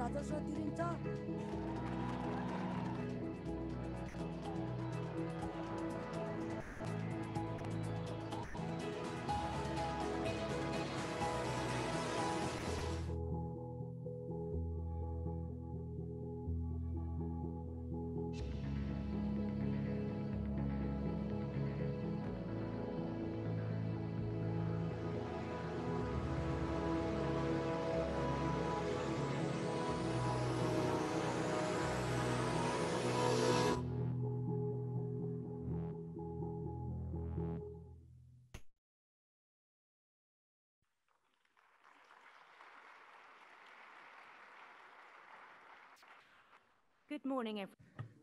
राजस्व तिरिन्छ। Good morning, everyone.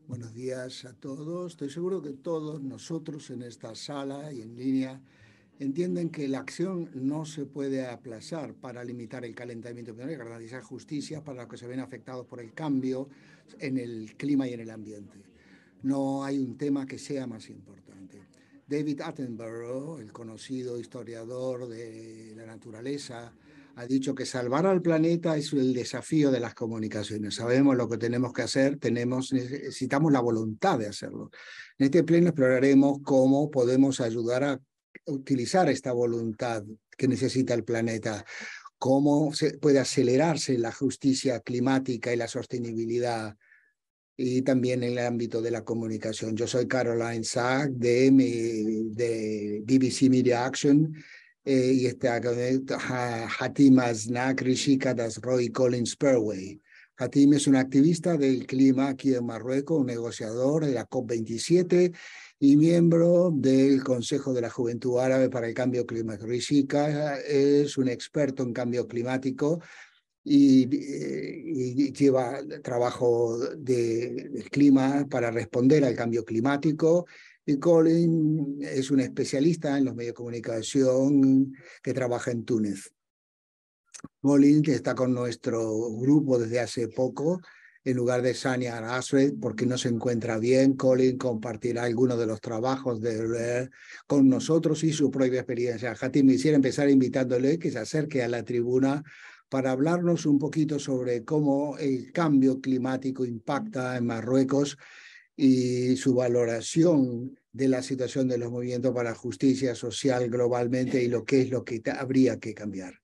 Buenos días a todos. Estoy seguro que todos nosotros en esta sala y en línea entienden que la acción no se puede aplazar para limitar el calentamiento global y garantizar justicia para los que se ven afectados por el cambio en el clima y en el ambiente. No hay un tema que sea más importante. David Attenborough, el conocido historiador de la naturaleza, ha dicho que salvar al planeta es el desafío de las comunicaciones. Sabemos lo que tenemos que hacer, necesitamos la voluntad de hacerlo. En este pleno exploraremos cómo podemos ayudar a utilizar esta voluntad que necesita el planeta, cómo puede acelerarse la justicia climática y la sostenibilidad, y también en el ámbito de la comunicación. Yo soy Caroline Sack de BBC Media Action, y está Hatim Aznak Rishika Das Roy Collins Spurway. Hatim es un activista del clima aquí en Marruecos, un negociador de la COP27 y miembro del Consejo de la Juventud Árabe para el Cambio Climático. Rishika es un experto en cambio climático y lleva trabajo del clima para responder al cambio climático. Y Colin es un especialista en los medios de comunicación que trabaja en Túnez. Colin, que está con nuestro grupo desde hace poco, en lugar de Sania Asred, porque no se encuentra bien. Colin compartirá algunos de los trabajos con nosotros y su propia experiencia. Hatim, quisiera empezar invitándole que se acerque a la tribuna para hablarnos un poquito sobre cómo el cambio climático impacta en Marruecos y su valoración de la situación de los movimientos para justicia social globalmente y lo que es lo que habría que cambiar.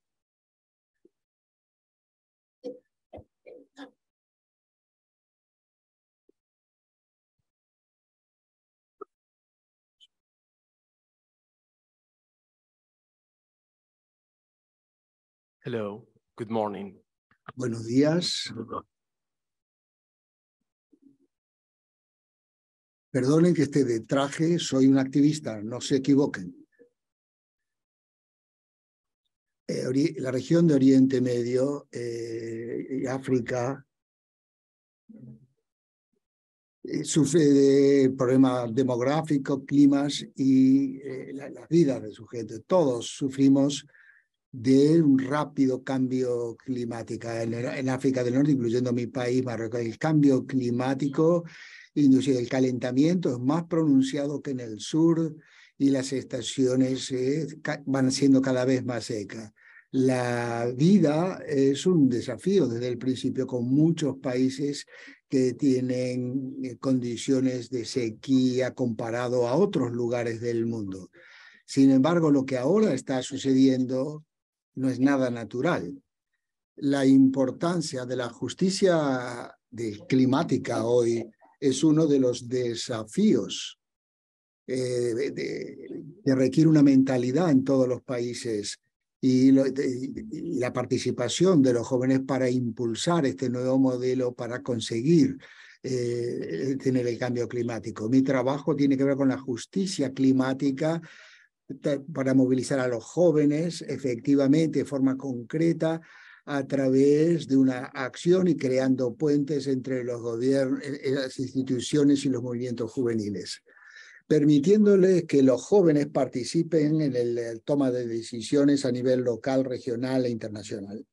Hello, good morning. Buenos días. Perdonen que esté de traje, soy un activista, no se equivoquen. La región de Oriente Medio y África sufre de problemas demográficos, climas y la vida de su gente. Todos sufrimos de un rápido cambio climático en África del Norte, incluyendo mi país, Marruecos. El cambio climático, inclusive el calentamiento, es más pronunciado que en el sur y las estaciones van siendo cada vez más secas. La vida es un desafío desde el principio, con muchos países que tienen condiciones de sequía comparado a otros lugares del mundo. Sin embargo, lo que ahora está sucediendo no es nada natural. La importancia de la justicia climática hoy es uno de los desafíos que requiere una mentalidad en todos los países y la participación de los jóvenes para impulsar este nuevo modelo para conseguir tener el cambio climático. Mi trabajo tiene que ver con la justicia climática para movilizar a los jóvenes efectivamente de forma concreta a través de una acción y creando puentes entre los gobiernos, las instituciones y los movimientos juveniles, permitiéndoles que los jóvenes participen en la toma de decisiones a nivel local, regional e internacional.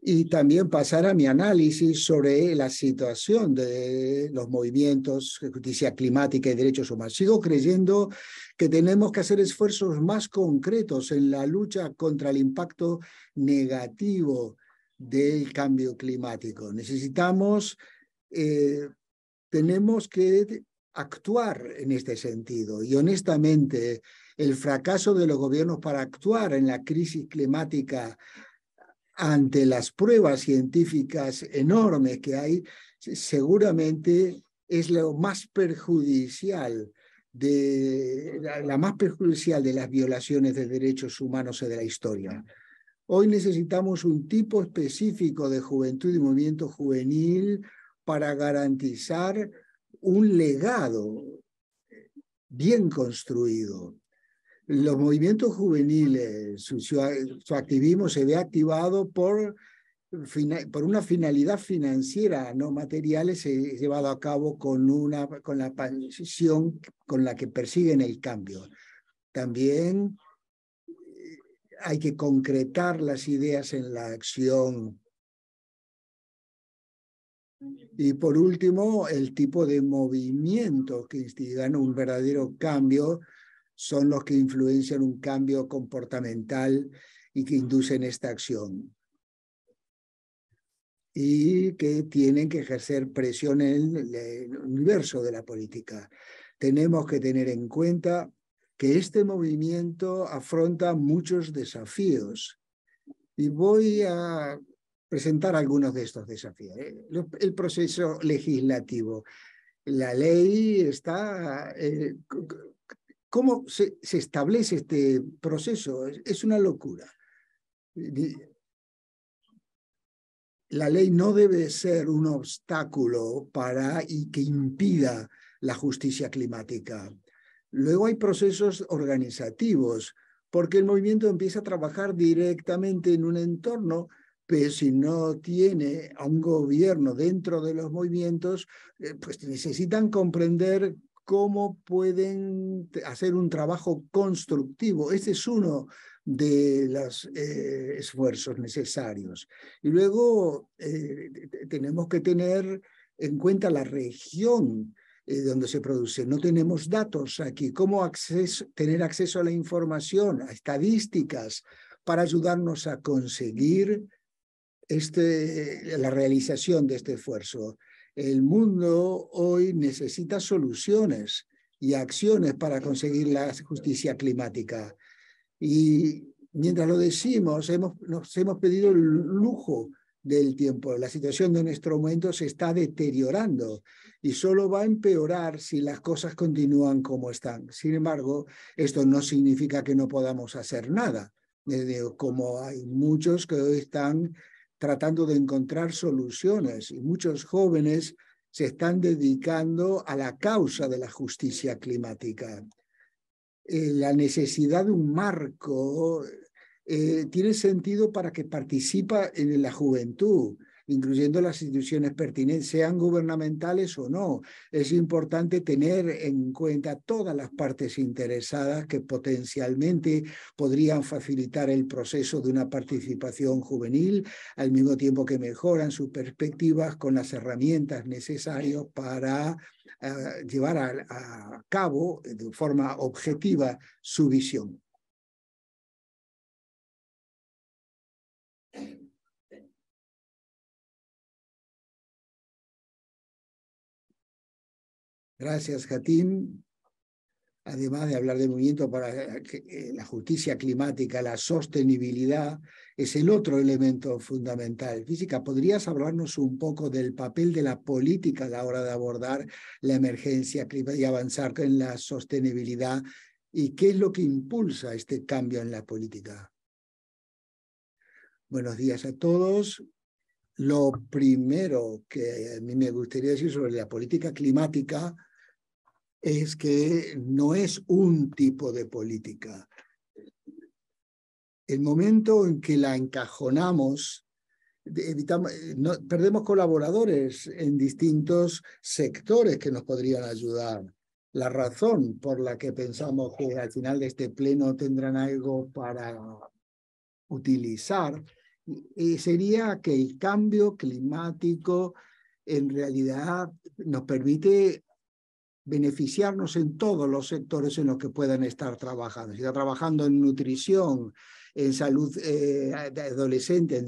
Y también pasar a mi análisis sobre la situación de los movimientos de justicia climática y derechos humanos. Sigo creyendo que tenemos que hacer esfuerzos más concretos en la lucha contra el impacto negativo del cambio climático. Tenemos que actuar en este sentido. Y honestamente, el fracaso de los gobiernos para actuar en la crisis climática ante las pruebas científicas enormes que hay, seguramente es lo más perjudicial la más perjudicial de las violaciones de derechos humanos de la historia. Hoy necesitamos un tipo específico de juventud y movimiento juvenil para garantizar un legado bien construido. Los movimientos juveniles, su activismo se ve activado por una finalidad financiera no material, es llevado a cabo con la pasión con la que persiguen el cambio. También hay que concretar las ideas en la acción. Y por último, el tipo de movimientos que instigan un verdadero cambio son los que influencian un cambio comportamental y que inducen esta acción. Y que tienen que ejercer presión en el universo de la política. Tenemos que tener en cuenta que este movimiento afronta muchos desafíos. Y voy a presentar algunos de estos desafíos. El proceso legislativo. La ley está... ¿Cómo se establece este proceso? Es una locura. La ley no debe ser un obstáculo y que impida la justicia climática. Luego hay procesos organizativos, porque el movimiento empieza a trabajar directamente en un entorno, pero si no tiene a un gobierno dentro de los movimientos, pues necesitan comprender cómo pueden hacer un trabajo constructivo. Este es uno de los esfuerzos necesarios. Y luego tenemos que tener en cuenta la región donde se produce. No tenemos datos aquí. ¿Cómo tener acceso a la información, a estadísticas, para ayudarnos a conseguir la realización de este esfuerzo? El mundo hoy necesita soluciones y acciones para conseguir la justicia climática. Y mientras lo decimos, nos hemos pedido el lujo del tiempo. La situación de nuestro momento se está deteriorando y solo va a empeorar si las cosas continúan como están. Sin embargo, esto no significa que no podamos hacer nada, como hay muchos que hoy están tratando de encontrar soluciones y muchos jóvenes se están dedicando a la causa de la justicia climática. La necesidad de un marco tiene sentido para que participa en la juventud, incluyendo las instituciones pertinentes, sean gubernamentales o no. Es importante tener en cuenta todas las partes interesadas que potencialmente podrían facilitar el proceso de una participación juvenil, al mismo tiempo que mejoran sus perspectivas con las herramientas necesarias para llevar a cabo de forma objetiva su visión. Gracias, Hatim. Además de hablar de movimiento para la justicia climática, la sostenibilidad es el otro elemento fundamental. Física, ¿podrías hablarnos un poco del papel de la política a la hora de abordar la emergencia climática y avanzar en la sostenibilidad? ¿Y qué es lo que impulsa este cambio en la política? Buenos días a todos. Lo primero que a mí me gustaría decir sobre la política climática es que no es un tipo de política. El momento en que la encajonamos, perdemos colaboradores en distintos sectores que nos podrían ayudar. La razón por la que pensamos que al final de este pleno tendrán algo para utilizar sería que el cambio climático en realidad nos permite beneficiarnos en todos los sectores en los que puedan estar trabajando. Si está trabajando en nutrición, en salud de adolescente,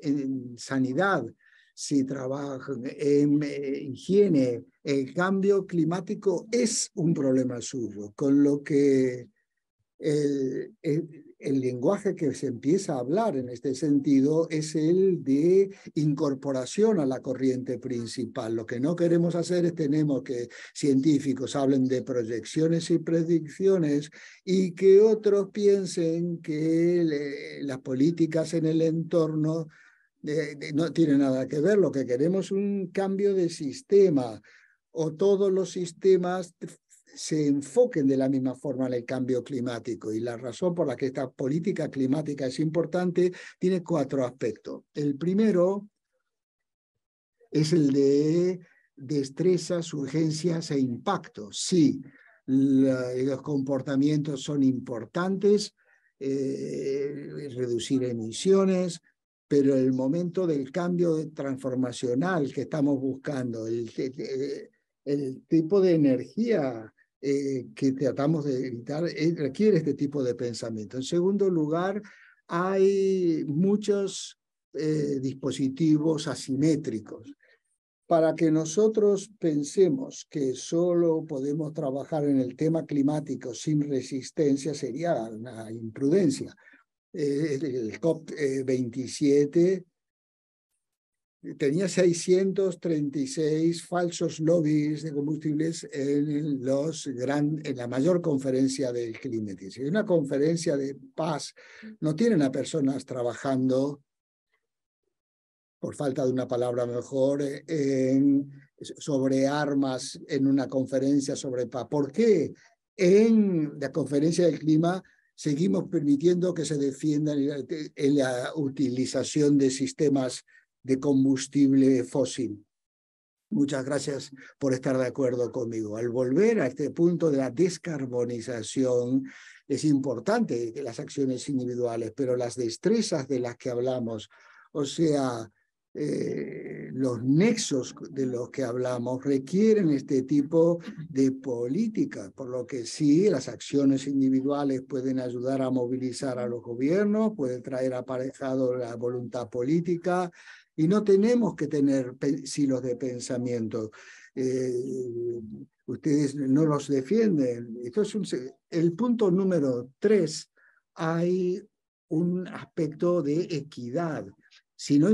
en sanidad, si trabaja en higiene, el cambio climático es un problema suyo, con lo que el lenguaje que se empieza a hablar en este sentido es el de incorporación a la corriente principal. Lo que no queremos hacer es tenemos que científicos hablen de proyecciones y predicciones y que otros piensen que las políticas en el entorno no tienen nada que ver. Lo que queremos es un cambio de sistema, o todos los sistemas se enfoquen de la misma forma en el cambio climático. Y la razón por la que esta política climática es importante tiene 4 aspectos. El primero es el de destrezas, urgencias e impactos. Sí, los comportamientos son importantes, reducir emisiones, pero el momento del cambio transformacional que estamos buscando, el tipo de energía que tratamos de evitar requiere este tipo de pensamiento. En segundo lugar, hay muchos dispositivos asimétricos. Para que nosotros pensemos que solo podemos trabajar en el tema climático sin resistencia sería una imprudencia. El COP27 tenía 636 falsos lobbies de combustibles en la mayor conferencia del clima. En una conferencia de paz no tienen a personas trabajando, por falta de una palabra mejor, sobre armas en una conferencia sobre paz. ¿Por qué en la conferencia del clima seguimos permitiendo que se defiendan en la utilización de sistemas de combustible fósil? Muchas gracias por estar de acuerdo conmigo. Al volver a este punto de la descarbonización, es importante las acciones individuales, pero las destrezas de las que hablamos, o sea, los nexos de los que hablamos requieren este tipo de política, por lo que sí, las acciones individuales pueden ayudar a movilizar a los gobiernos, pueden traer aparejado la voluntad política, y no tenemos que tener silos de pensamiento. Ustedes no los defienden. Entonces, el punto número 3, hay un aspecto de equidad. Si no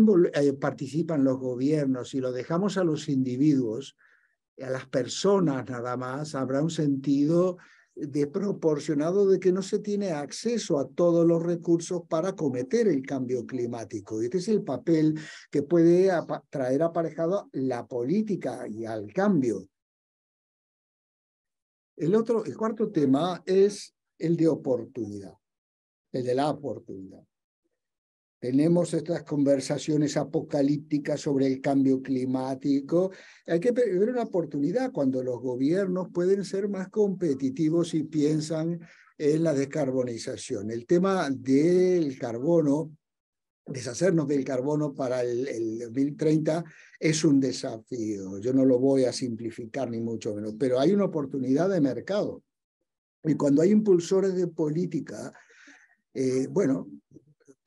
participan los gobiernos, si lo dejamos a los individuos, a las personas nada más, habrá un sentido desproporcionado de que no se tiene acceso a todos los recursos para acometer el cambio climático. Este es el papel que puede traer aparejado la política y al cambio. El cuarto tema es el de oportunidad, el de la oportunidad. Tenemos estas conversaciones apocalípticas sobre el cambio climático. Hay que ver una oportunidad cuando los gobiernos pueden ser más competitivos y piensan en la descarbonización. El tema del carbono, deshacernos del carbono para el 2030 es un desafío. Yo no lo voy a simplificar ni mucho menos, pero hay una oportunidad de mercado. Y cuando hay impulsores de política, bueno,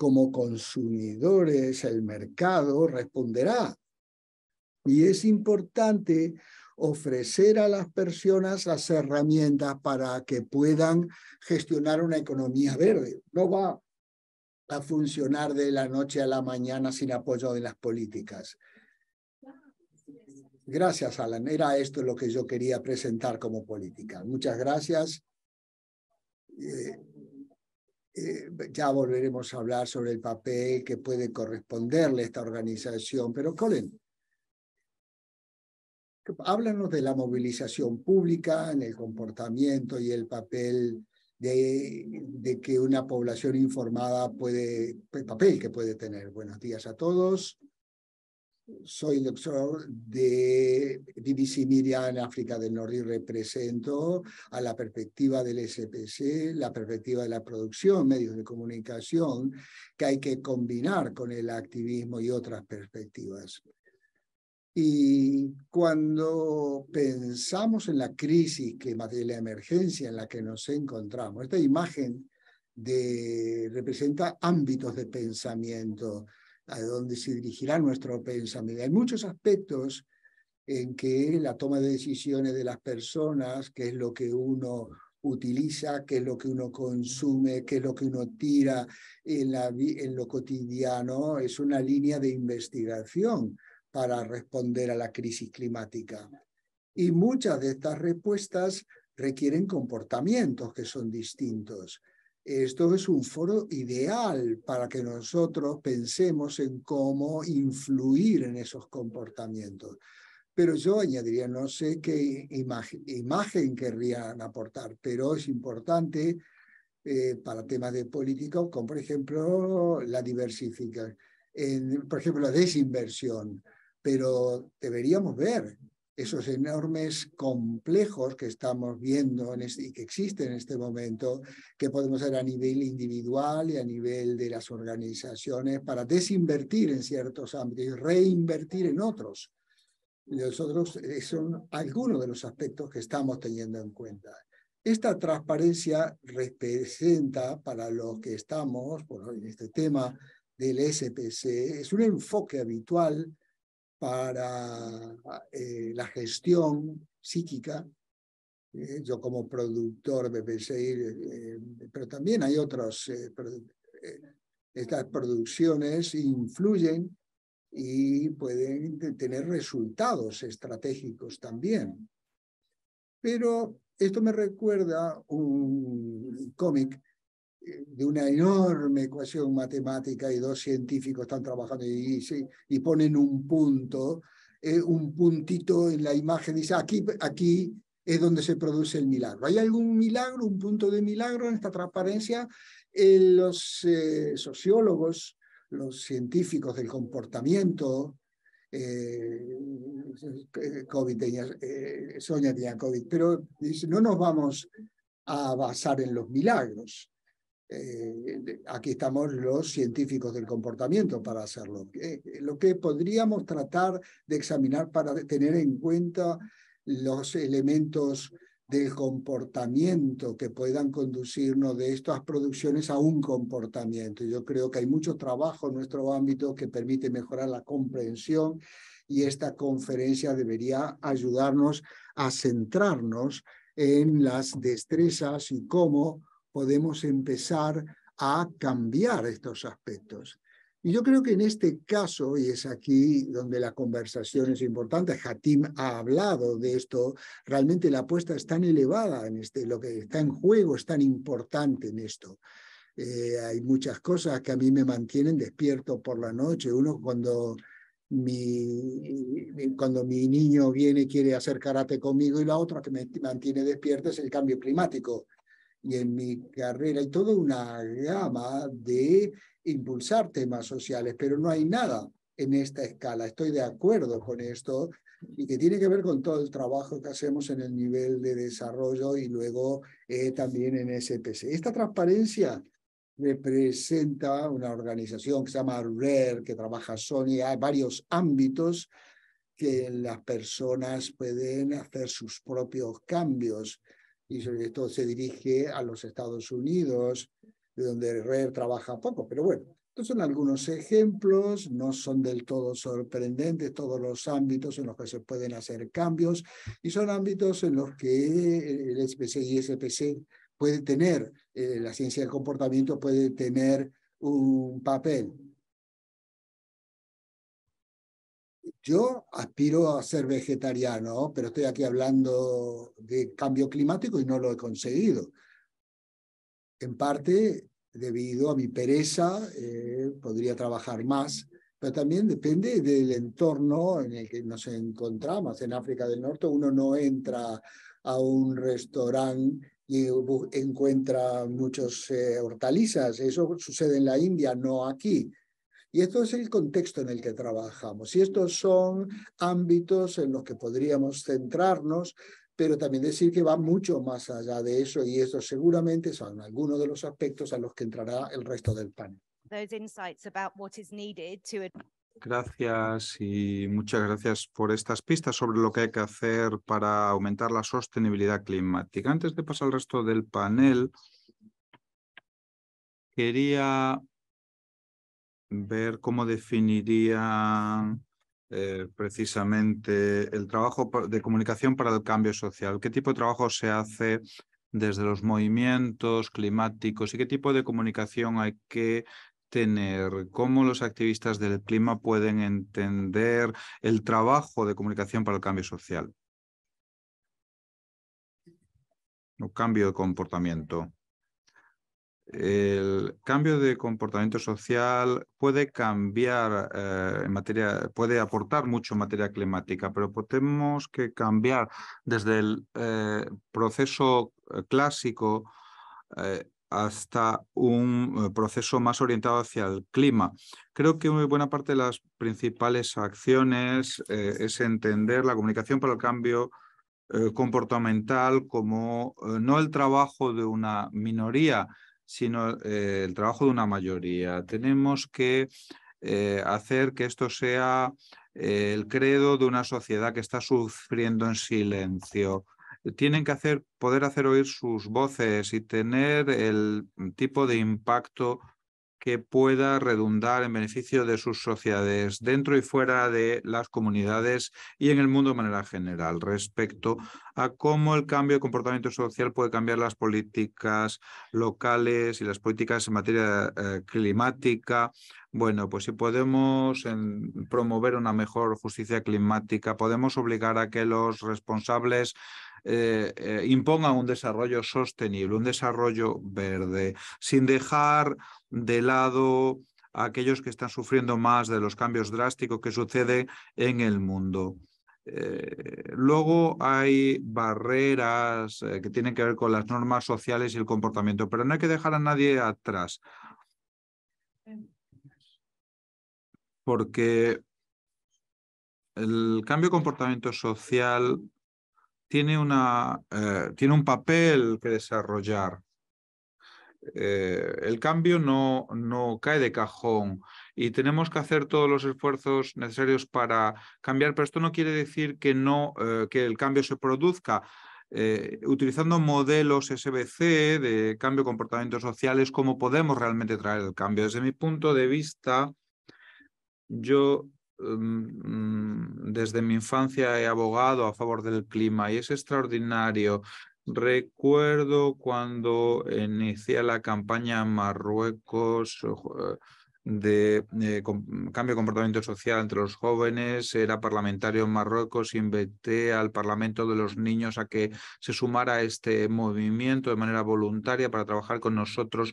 como consumidores, el mercado responderá. Y es importante ofrecer a las personas las herramientas para que puedan gestionar una economía verde. No va a funcionar de la noche a la mañana sin apoyo de las políticas. Gracias, Alan. Era esto lo que yo quería presentar como política. Muchas gracias. Ya volveremos a hablar sobre el papel que puede corresponderle a esta organización. Pero, Colin, háblanos de la movilización pública en el comportamiento y el papel de que una población informada el papel que puede tener. Buenos días a todos. Soy doctor de BBC Media en África del Norte y represento a la perspectiva del SPC, la perspectiva de la producción, medios de comunicación, que hay que combinar con el activismo y otras perspectivas. Y cuando pensamos en la crisis, de la emergencia en la que nos encontramos, esta imagen representa ámbitos de pensamiento, a donde se dirigirá nuestro pensamiento. Hay muchos aspectos en que la toma de decisiones de las personas, qué es lo que uno utiliza, qué es lo que uno consume, qué es lo que uno tira en lo cotidiano, es una línea de investigación para responder a la crisis climática. Y muchas de estas respuestas requieren comportamientos que son distintos. Esto es un foro ideal para que nosotros pensemos en cómo influir en esos comportamientos. Pero yo añadiría, no sé qué imagen querrían aportar, pero es importante para temas de política, como por ejemplo la diversificación, por ejemplo la desinversión, pero deberíamos ver esos enormes complejos que estamos viendo y que existen en este momento, que podemos hacer a nivel individual y a nivel de las organizaciones para desinvertir en ciertos ámbitos y reinvertir en otros. Nosotros son algunos de los aspectos que estamos teniendo en cuenta. Esta transparencia representa para los que estamos en este tema del SPC, es un enfoque habitual para la gestión psíquica. Yo como productor de PCI, pero también hay otros, estas producciones influyen y pueden tener resultados estratégicos también. Pero esto me recuerda un cómic de una enorme ecuación matemática y dos científicos están trabajando y ponen un punto, un puntito en la imagen, dice aquí es donde se produce el milagro. ¿Hay algún milagro, un punto de milagro en esta transparencia? Los sociólogos, los científicos del comportamiento, Sonia tenía COVID, pero dice, no nos vamos a basar en los milagros. Aquí estamos los científicos del comportamiento para hacerlo. Lo que podríamos tratar de examinar para tener en cuenta los elementos del comportamiento que puedan conducirnos de estas producciones a un comportamiento. Yo creo que hay mucho trabajo en nuestro ámbito que permite mejorar la comprensión y esta conferencia debería ayudarnos a centrarnos en las destrezas y cómo podemos empezar a cambiar estos aspectos. Y yo creo que en este caso, y es aquí donde la conversación es importante, Hatim ha hablado de esto, realmente la apuesta es tan elevada en lo que está en juego es tan importante en esto. Hay muchas cosas que a mí me mantienen despierto por la noche. Uno cuando mi niño viene y quiere hacer karate conmigo y la otra que me mantiene despierto es el cambio climático. Y en mi carrera hay toda una gama de impulsar temas sociales, pero no hay nada en esta escala. Estoy de acuerdo con esto y que tiene que ver con todo el trabajo que hacemos en el nivel de desarrollo y luego también en SPC. Esta transparencia representa una organización que se llama RARE, que trabaja Sony. Hay varios ámbitos que las personas pueden hacer sus propios cambios y sobre todo se dirige a los Estados Unidos, de donde RARE trabaja poco, pero bueno, estos son algunos ejemplos, no son del todo sorprendentes todos los ámbitos en los que se pueden hacer cambios y son ámbitos en los que el SPC y SPC puede tener, la ciencia del comportamiento puede tener un papel. Yo aspiro a ser vegetariano, pero estoy aquí hablando de cambio climático y no lo he conseguido. En parte debido a mi pereza, podría trabajar más, pero también depende del entorno en el que nos encontramos. En África del Norte uno no entra a un restaurante y encuentra muchos hortalizas. Eso sucede en la India, no aquí. Y esto es el contexto en el que trabajamos. Y estos son ámbitos en los que podríamos centrarnos, pero también decir que va mucho más allá de eso y estos seguramente son algunos de los aspectos a los que entrará el resto del panel. Gracias y muchas gracias por estas pistas sobre lo que hay que hacer para aumentar la sostenibilidad climática. Antes de pasar al resto del panel, quería ver cómo definirían precisamente el trabajo de comunicación para el cambio social. ¿Qué tipo de trabajo se hace desde los movimientos climáticos y qué tipo de comunicación hay que tener? ¿Cómo los activistas del clima pueden entender el trabajo de comunicación para el cambio social o cambio de comportamiento? El cambio de comportamiento social puede cambiar puede aportar mucho en materia climática, pero tenemos que cambiar desde el proceso clásico hasta un proceso más orientado hacia el clima. Creo que muy buena parte de las principales acciones es entender la comunicación para el cambio comportamental como no el trabajo de una minoría, sino el trabajo de una mayoría. Tenemos que hacer que esto sea el credo de una sociedad que está sufriendo en silencio. Tienen que poder hacer oír sus voces y tener el tipo de impacto que pueda redundar en beneficio de sus sociedades dentro y fuera de las comunidades y en el mundo de manera general respecto a cómo el cambio de comportamiento social puede cambiar las políticas locales y las políticas en materia climática. Bueno, pues si podemos promover una mejor justicia climática, podemos obligar a que los responsables impongan un desarrollo sostenible, un desarrollo verde, sin dejar de lado a aquellos que están sufriendo más de los cambios drásticos que suceden en el mundo. Luego hay barreras que tienen que ver con las normas sociales y el comportamiento, pero no hay que dejar a nadie atrás, porque el cambio de comportamiento social tiene un papel que desarrollar. El cambio no cae de cajón y tenemos que hacer todos los esfuerzos necesarios para cambiar, pero esto no quiere decir que el cambio se produzca. Utilizando modelos SBC de cambio de comportamientos sociales, ¿cómo podemos realmente traer el cambio? Desde mi punto de vista, yo desde mi infancia he abogado a favor del clima y es extraordinario. Recuerdo cuando inicié la campaña en Marruecos de cambio de comportamiento social entre los jóvenes. Era parlamentario en Marruecos, invité al Parlamento de los Niños a que se sumara a este movimiento de manera voluntaria para trabajar con nosotros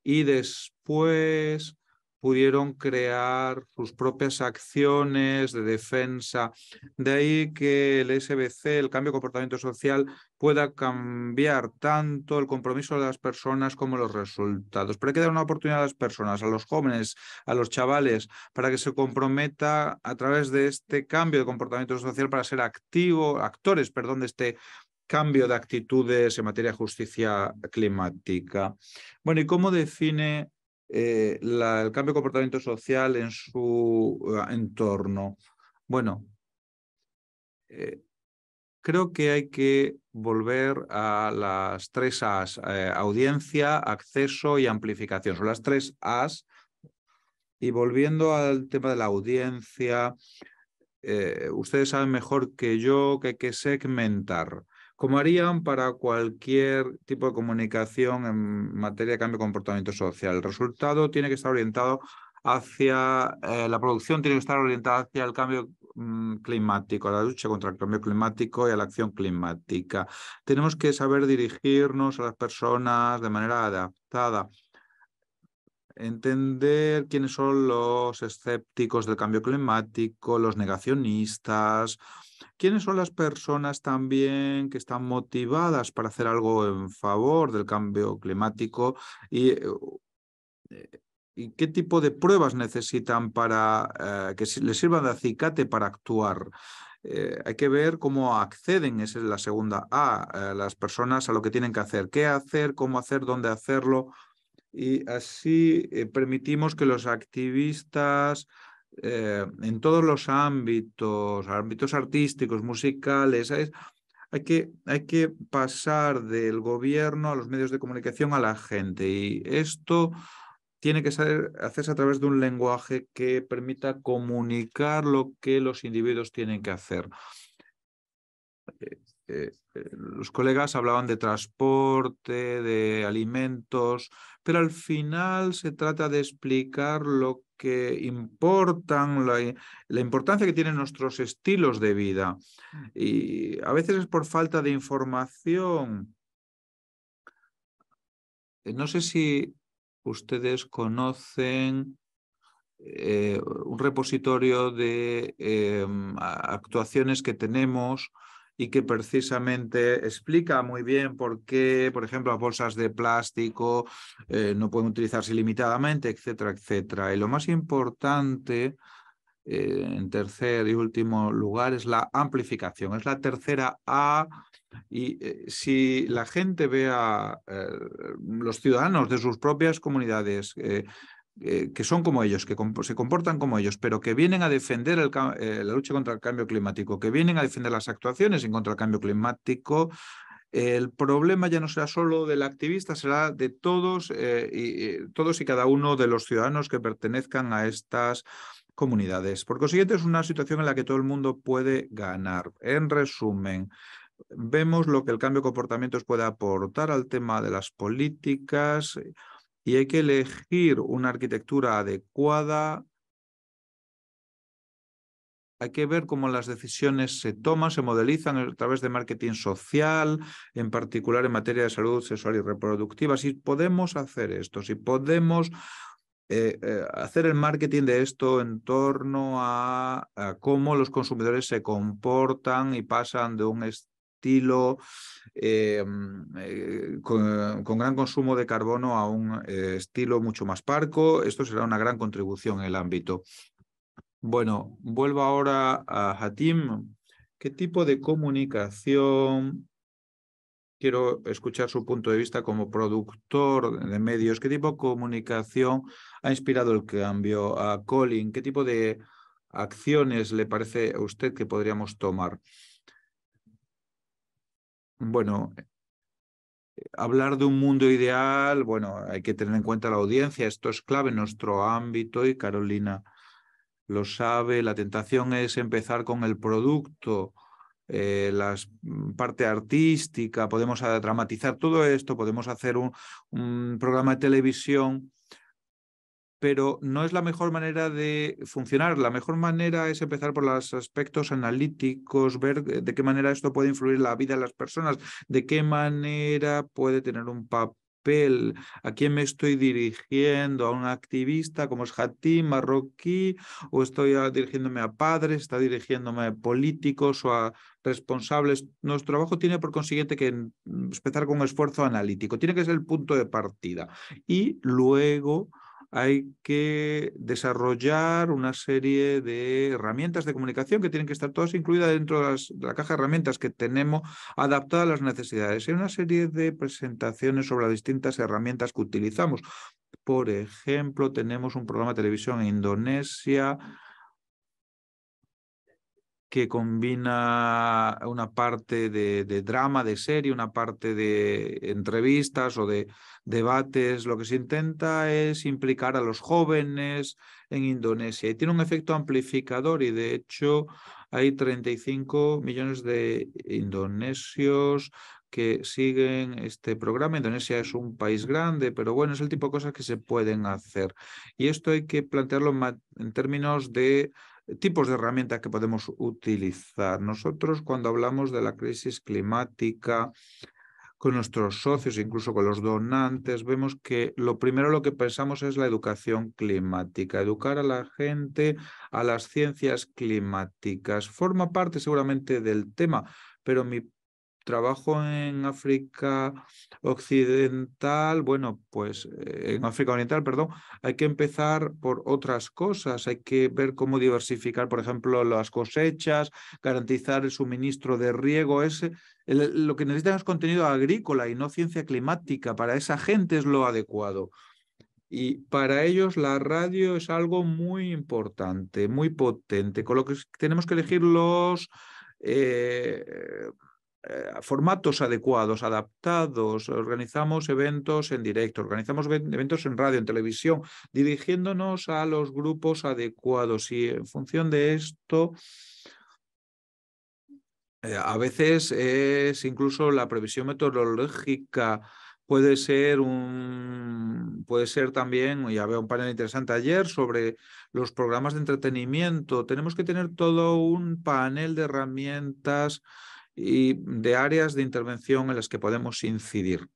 y después pudieron crear sus propias acciones de defensa. De ahí que el SBC, el cambio de comportamiento social, pueda cambiar tanto el compromiso de las personas como los resultados. Pero hay que dar una oportunidad a las personas, a los jóvenes, a los chavales, para que se comprometa a través de este cambio de comportamiento social para ser actores, de este cambio de actitudes en materia de justicia climática. Bueno, ¿y cómo define el cambio de comportamiento social en su entorno? Bueno, creo que hay que volver a las 3 A's, audiencia, acceso y amplificación. Son las 3 A's. Y volviendo al tema de la audiencia, ustedes saben mejor que yo que hay que segmentar, como harían para cualquier tipo de comunicación en materia de cambio de comportamiento social. El resultado tiene que estar orientado hacia, la producción tiene que estar orientada hacia el cambio climático, a la lucha contra el cambio climático y a la acción climática. Tenemos que saber dirigirnos a las personas de manera adaptada. Entender quiénes son los escépticos del cambio climático, los negacionistas, quiénes son las personas también que están motivadas para hacer algo en favor del cambio climático y qué tipo de pruebas necesitan para que les sirvan de acicate para actuar. Hay que ver cómo acceden, esa es la segunda A, las personas a lo que tienen que hacer, qué hacer, cómo hacer, dónde hacerlo. Y así permitimos que los activistas en todos los ámbitos, ámbitos artísticos, musicales, ¿sabes? Hay que pasar del gobierno a los medios de comunicación a la gente, y esto tiene que hacerse a través de un lenguaje que permita comunicar lo que los individuos tienen que hacer. Los colegas hablaban de transporte, de alimentos, pero al final se trata de explicar lo que importan, la importancia que tienen nuestros estilos de vida. Y a veces es por falta de información. No sé si ustedes conocen un repositorio de actuaciones que tenemos y que precisamente explica muy bien por qué, por ejemplo, las bolsas de plástico no pueden utilizarse ilimitadamente, etcétera, etcétera. Y lo más importante, en tercer y último lugar, es la amplificación. Es la tercera A. Y si la gente ve a los ciudadanos de sus propias comunidades que son como ellos, que se comportan como ellos, pero que vienen a defender la lucha contra el cambio climático, que vienen a defender las actuaciones en contra del cambio climático, el problema ya no será solo del activista, será de todos, todos y cada uno de los ciudadanos que pertenezcan a estas comunidades. Por consiguiente, es una situación en la que todo el mundo puede ganar. En resumen, vemos lo que el cambio de comportamientos puede aportar al tema de las políticas, y hay que elegir una arquitectura adecuada. Hay que ver cómo las decisiones se toman, se modelizan a través de marketing social, en particular en materia de salud sexual y reproductiva. Si podemos hacer esto, si podemos hacer el marketing de esto en torno a cómo los consumidores se comportan y pasan de un estilo con gran consumo de carbono a un estilo mucho más parco, esto será una gran contribución en el ámbito. Bueno, vuelvo ahora a Hatim. ¿Qué tipo de comunicación? Quiero escuchar su punto de vista como productor de medios. ¿Qué tipo de comunicación ha inspirado el cambio? A Colin, ¿qué tipo de acciones le parece a usted que podríamos tomar? Bueno, hablar de un mundo ideal, bueno, hay que tener en cuenta la audiencia. Esto es clave en nuestro ámbito y Carolina lo sabe. La tentación es empezar con el producto, la parte artística, podemos dramatizar todo esto, podemos hacer un programa de televisión, pero no es la mejor manera de funcionar. La mejor manera es empezar por los aspectos analíticos, ver de qué manera esto puede influir en la vida de las personas, de qué manera puede tener un papel, a quién me estoy dirigiendo, a un activista como es Hatim, marroquí, o estoy dirigiéndome a padres, está dirigiéndome a políticos o a responsables. Nuestro trabajo tiene por consiguiente que empezar con un esfuerzo analítico, tiene que ser el punto de partida, y luego hay que desarrollar una serie de herramientas de comunicación que tienen que estar todas incluidas dentro de la caja de herramientas que tenemos, adaptada a las necesidades. Hay una serie de presentaciones sobre las distintas herramientas que utilizamos. Por ejemplo, tenemos un programa de televisión en Indonesia que combina una parte de drama, de serie, una parte de entrevistas o de debates. Lo que se intenta es implicar a los jóvenes en Indonesia y tiene un efecto amplificador, y de hecho hay 35 millones de indonesios que siguen este programa. Indonesia es un país grande, pero bueno, es el tipo de cosas que se pueden hacer. Y esto hay que plantearlo en términos de tipos de herramientas que podemos utilizar. Nosotros, cuando hablamos de la crisis climática con nuestros socios, incluso con los donantes, vemos que lo primero lo que pensamos es la educación climática, educar a la gente a las ciencias climáticas. Forma parte seguramente del tema, pero mi trabajo en África Occidental, bueno, pues en África Oriental, perdón, hay que empezar por otras cosas, hay que ver cómo diversificar, por ejemplo, las cosechas, garantizar el suministro de riego. Lo que necesitan es contenido agrícola y no ciencia climática. Para esa gente es lo adecuado. Y para ellos la radio es algo muy importante, muy potente, con lo que tenemos que elegir los formatos adecuados, adaptados. Organizamos eventos en directo, organizamos eventos en radio, en televisión, dirigiéndonos a los grupos adecuados. Y en función de esto, a veces es incluso la previsión meteorológica. Puede ser también, ya veo un panel interesante ayer sobre los programas de entretenimiento. Tenemos que tener todo un panel de herramientas y de áreas de intervención en las que podemos incidir.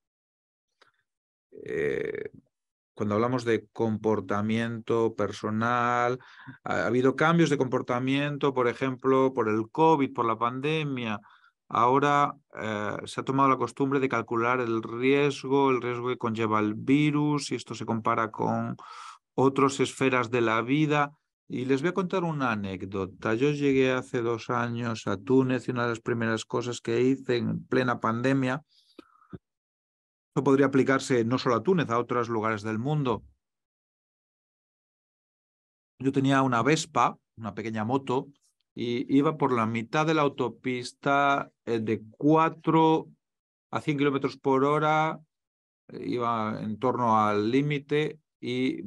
Cuando hablamos de comportamiento personal, ha habido cambios de comportamiento, por ejemplo, por el COVID, por la pandemia. Ahora se ha tomado la costumbre de calcular el riesgo que conlleva el virus, y esto se compara con otras esferas de la vida. Y les voy a contar una anécdota. Yo llegué hace 2 años a Túnez y una de las primeras cosas que hice en plena pandemia, esto podría aplicarse no solo a Túnez, a otros lugares del mundo. Yo tenía una Vespa, una pequeña moto, y iba por la mitad de la autopista de 4 a 100 kilómetros por hora, iba en torno al límite y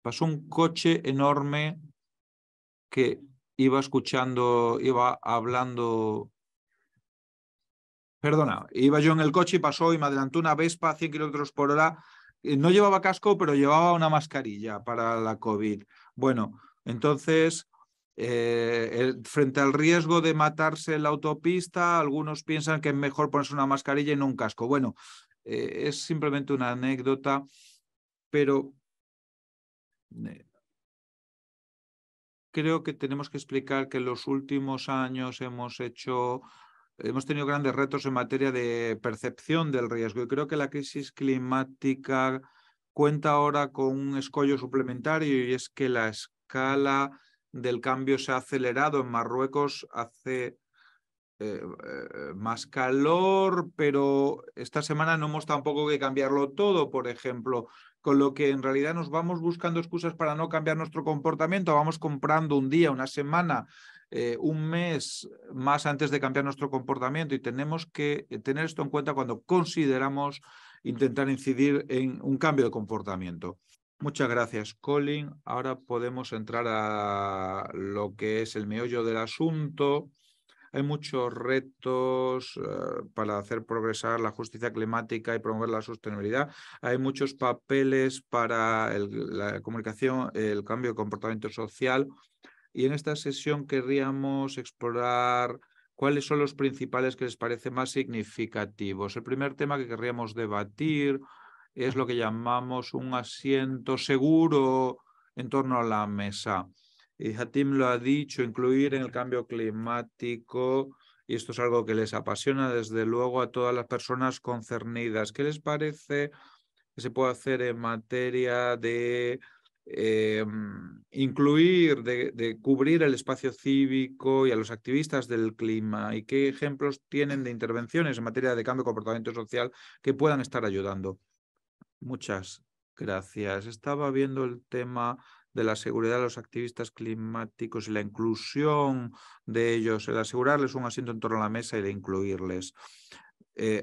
pasó un coche enorme que iba hablando. Perdona, iba yo en el coche y pasó y me adelantó una Vespa a 100 kilómetros por hora. No llevaba casco, pero llevaba una mascarilla para la COVID. Bueno, entonces, frente al riesgo de matarse en la autopista, algunos piensan que es mejor ponerse una mascarilla y no un casco. Bueno, es simplemente una anécdota, pero creo que tenemos que explicar que en los últimos años hemos tenido grandes retos en materia de percepción del riesgo, y creo que la crisis climática cuenta ahora con un escollo suplementario, y es que la escala del cambio se ha acelerado. En Marruecos hace más calor, pero esta semana no hemos tampoco que cambiarlo todo, por ejemplo, con lo que en realidad nos vamos buscando excusas para no cambiar nuestro comportamiento. Vamos comprando un día, una semana, un mes más antes de cambiar nuestro comportamiento, y tenemos que tener esto en cuenta cuando consideramos intentar incidir en un cambio de comportamiento. Muchas gracias, Colin. Ahora podemos entrar a lo que es el meollo del asunto. Hay muchos retos para hacer progresar la justicia climática y promover la sostenibilidad. Hay muchos papeles para la comunicación, el cambio de comportamiento social. Y en esta sesión querríamos explorar cuáles son los principales que les parece más significativos. El primer tema que querríamos debatir es lo que llamamos un asiento seguro en torno a la mesa. Y Hatim lo ha dicho, incluir en el cambio climático, y esto es algo que les apasiona desde luego a todas las personas concernidas. ¿Qué les parece que se puede hacer en materia de incluir, de cubrir el espacio cívico y a los activistas del clima? ¿Y qué ejemplos tienen de intervenciones en materia de cambio de comportamiento social que puedan estar ayudando? Muchas gracias. Estaba viendo el tema de la seguridad de los activistas climáticos y la inclusión de ellos, el asegurarles un asiento en torno a la mesa y de incluirles.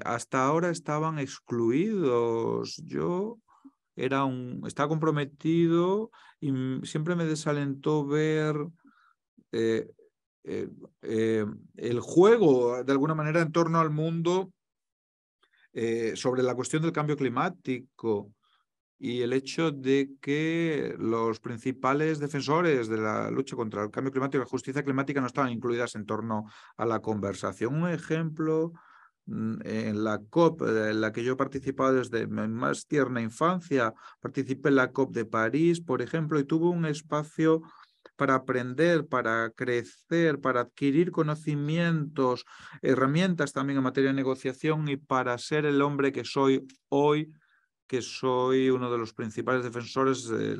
Hasta ahora estaban excluidos. Yo estaba comprometido y siempre me desalentó ver eh, el juego, de alguna manera, en torno al mundo sobre la cuestión del cambio climático, y el hecho de que los principales defensores de la lucha contra el cambio climático y la justicia climática no estaban incluidas en torno a la conversación. Un ejemplo, en la COP, en la que yo he participado desde mi más tierna infancia, participé en la COP de París, por ejemplo, y tuve un espacio para aprender, para crecer, para adquirir conocimientos, herramientas también en materia de negociación, y para ser el hombre que soy hoy, que soy uno de los principales defensores de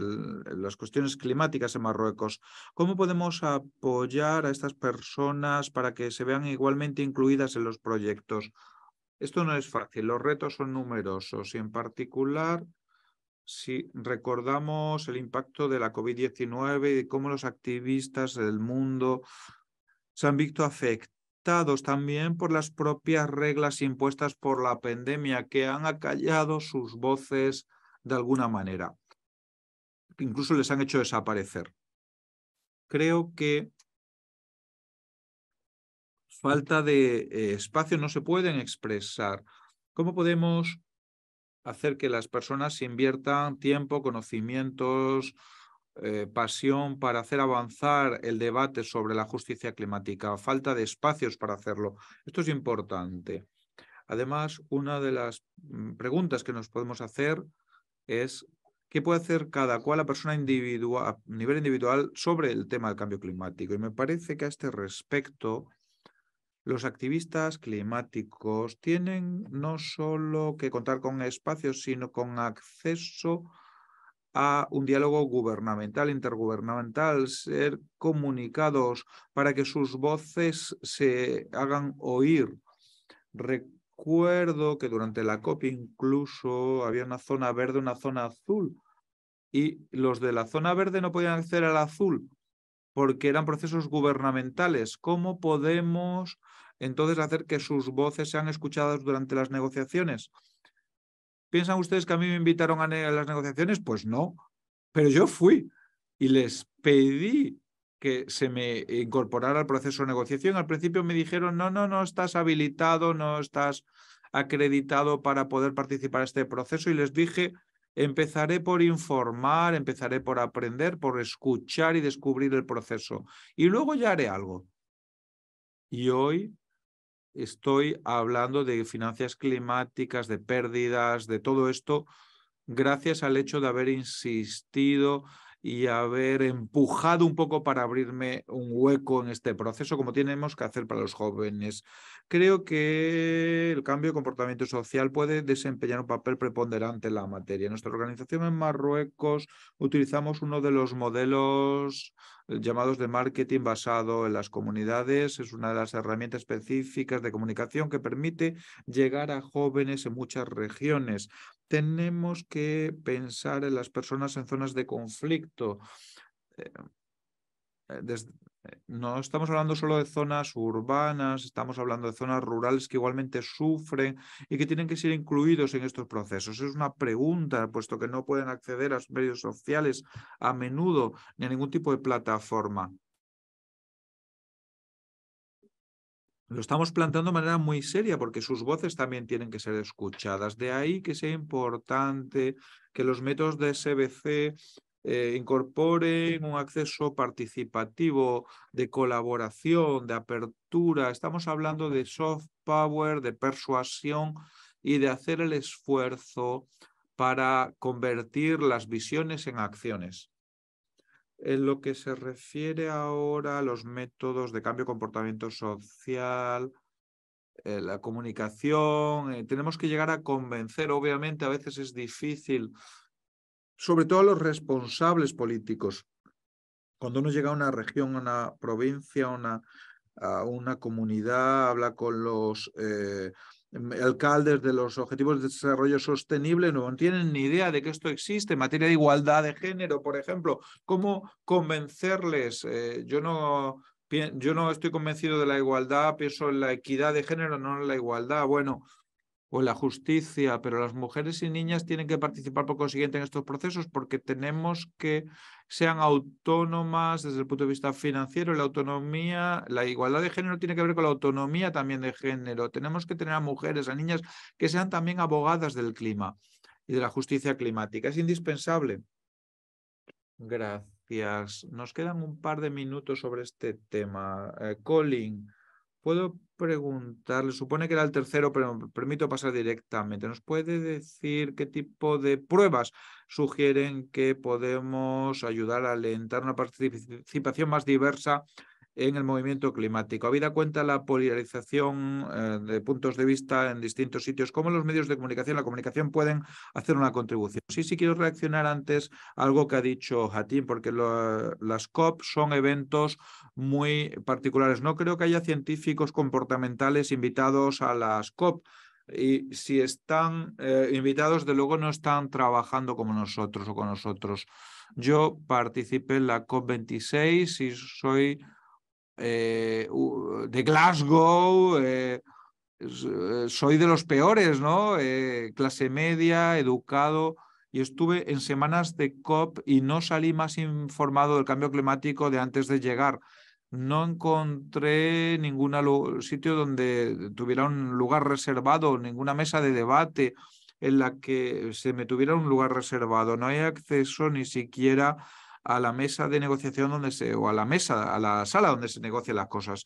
las cuestiones climáticas en Marruecos. ¿Cómo podemos apoyar a estas personas para que se vean igualmente incluidas en los proyectos? Esto no es fácil, los retos son numerosos y en particular si recordamos el impacto de la COVID-19 y de cómo los activistas del mundo se han visto afectados también por las propias reglas impuestas por la pandemia que han acallado sus voces de alguna manera, que incluso les han hecho desaparecer. Creo que falta de espacio, no se pueden expresar. ¿Cómo podemos hacer que las personas inviertan tiempo, conocimientos, pasión para hacer avanzar el debate sobre la justicia climática? Falta de espacios para hacerlo. Esto es importante. Además, una de las preguntas que nos podemos hacer es qué puede hacer cada cual la persona individual, a nivel individual sobre el tema del cambio climático. Y me parece que a este respecto los activistas climáticos tienen no solo que contar con espacios, sino con acceso a un diálogo gubernamental, intergubernamental, ser comunicados para que sus voces se hagan oír. Recuerdo que durante la COP incluso había una zona verde, una zona azul, y los de la zona verde no podían acceder al azul porque eran procesos gubernamentales. ¿Cómo podemos entonces hacer que sus voces sean escuchadas durante las negociaciones? ¿Piensan ustedes que a mí me invitaron a las negociaciones? Pues no, pero yo fui y les pedí que se me incorporara al proceso de negociación. Al principio me dijeron, no estás habilitado, no estás acreditado para poder participar en este proceso, y les dije, empezaré por informar, empezaré por aprender, por escuchar y descubrir el proceso, y luego ya haré algo. Y hoy estoy hablando de finanzas climáticas, de pérdidas, de todo esto, gracias al hecho de haber insistido y haber empujado un poco para abrirme un hueco en este proceso, como tenemos que hacer para los jóvenes. Creo que el cambio de comportamiento social puede desempeñar un papel preponderante en la materia. En nuestra organización en Marruecos utilizamos uno de los modelos llamados de marketing basado en las comunidades. Es una de las herramientas específicas de comunicación que permite llegar a jóvenes en muchas regiones. Tenemos que pensar en las personas en zonas de conflicto. Eh, no estamos hablando solo de zonas urbanas, estamos hablando de zonas rurales que igualmente sufren y que tienen que ser incluidos en estos procesos. Es una pregunta, puesto que no pueden acceder a los medios sociales a menudo ni a ningún tipo de plataforma. Lo estamos planteando de manera muy seria porque sus voces también tienen que ser escuchadas. De ahí que sea importante que los métodos de SBC incorporen un acceso participativo, de colaboración, de apertura. Estamos hablando de soft power, de persuasión y de hacer el esfuerzo para convertir las visiones en acciones. En lo que se refiere ahora a los métodos de cambio de comportamiento social, la comunicación, tenemos que llegar a convencer, obviamente a veces es difícil, sobre todo a los responsables políticos. Cuando uno llega a una región, a una provincia, a una comunidad, habla con los alcaldes de los Objetivos de Desarrollo Sostenible, no tienen ni idea de que esto existe. En materia de igualdad de género, por ejemplo, ¿cómo convencerles? Yo no estoy convencido de la igualdad, pienso en la equidad de género, no en la igualdad. Bueno, o la justicia, pero las mujeres y niñas tienen que participar por consiguiente en estos procesos porque tenemos que sean autónomas desde el punto de vista financiero. La autonomía, la igualdad de género tiene que ver con la autonomía también de género. Tenemos que tener a mujeres, a niñas que sean también abogadas del clima y de la justicia climática. Es indispensable. Gracias. Nos quedan un par de minutos sobre este tema. Colin, puedo preguntarle, supone que era el tercero, pero me permito pasar directamente. ¿Nos puede decir qué tipo de pruebas sugieren que podemos ayudar a alentar una participación más diversa en el movimiento climático? Habida cuenta la polarización de puntos de vista en distintos sitios, ¿cómo los medios de comunicación, la comunicación pueden hacer una contribución? Sí, quiero reaccionar antes a algo que ha dicho Hatim, porque las COP son eventos muy particulares. No creo que haya científicos comportamentales invitados a las COP. Y si están invitados, de luego no están trabajando como nosotros o con nosotros. Yo participé en la COP26 y soy de Glasgow, soy de los peores, ¿no? Clase media, educado, y estuve en semanas de COP y no salí más informado del cambio climático de antes de llegar. No encontré ningún sitio donde tuviera un lugar reservado, ninguna mesa de debate en la que se me tuviera un lugar reservado. No hay acceso ni siquiera a la mesa de negociación o a la mesa, a la sala donde se negocian las cosas.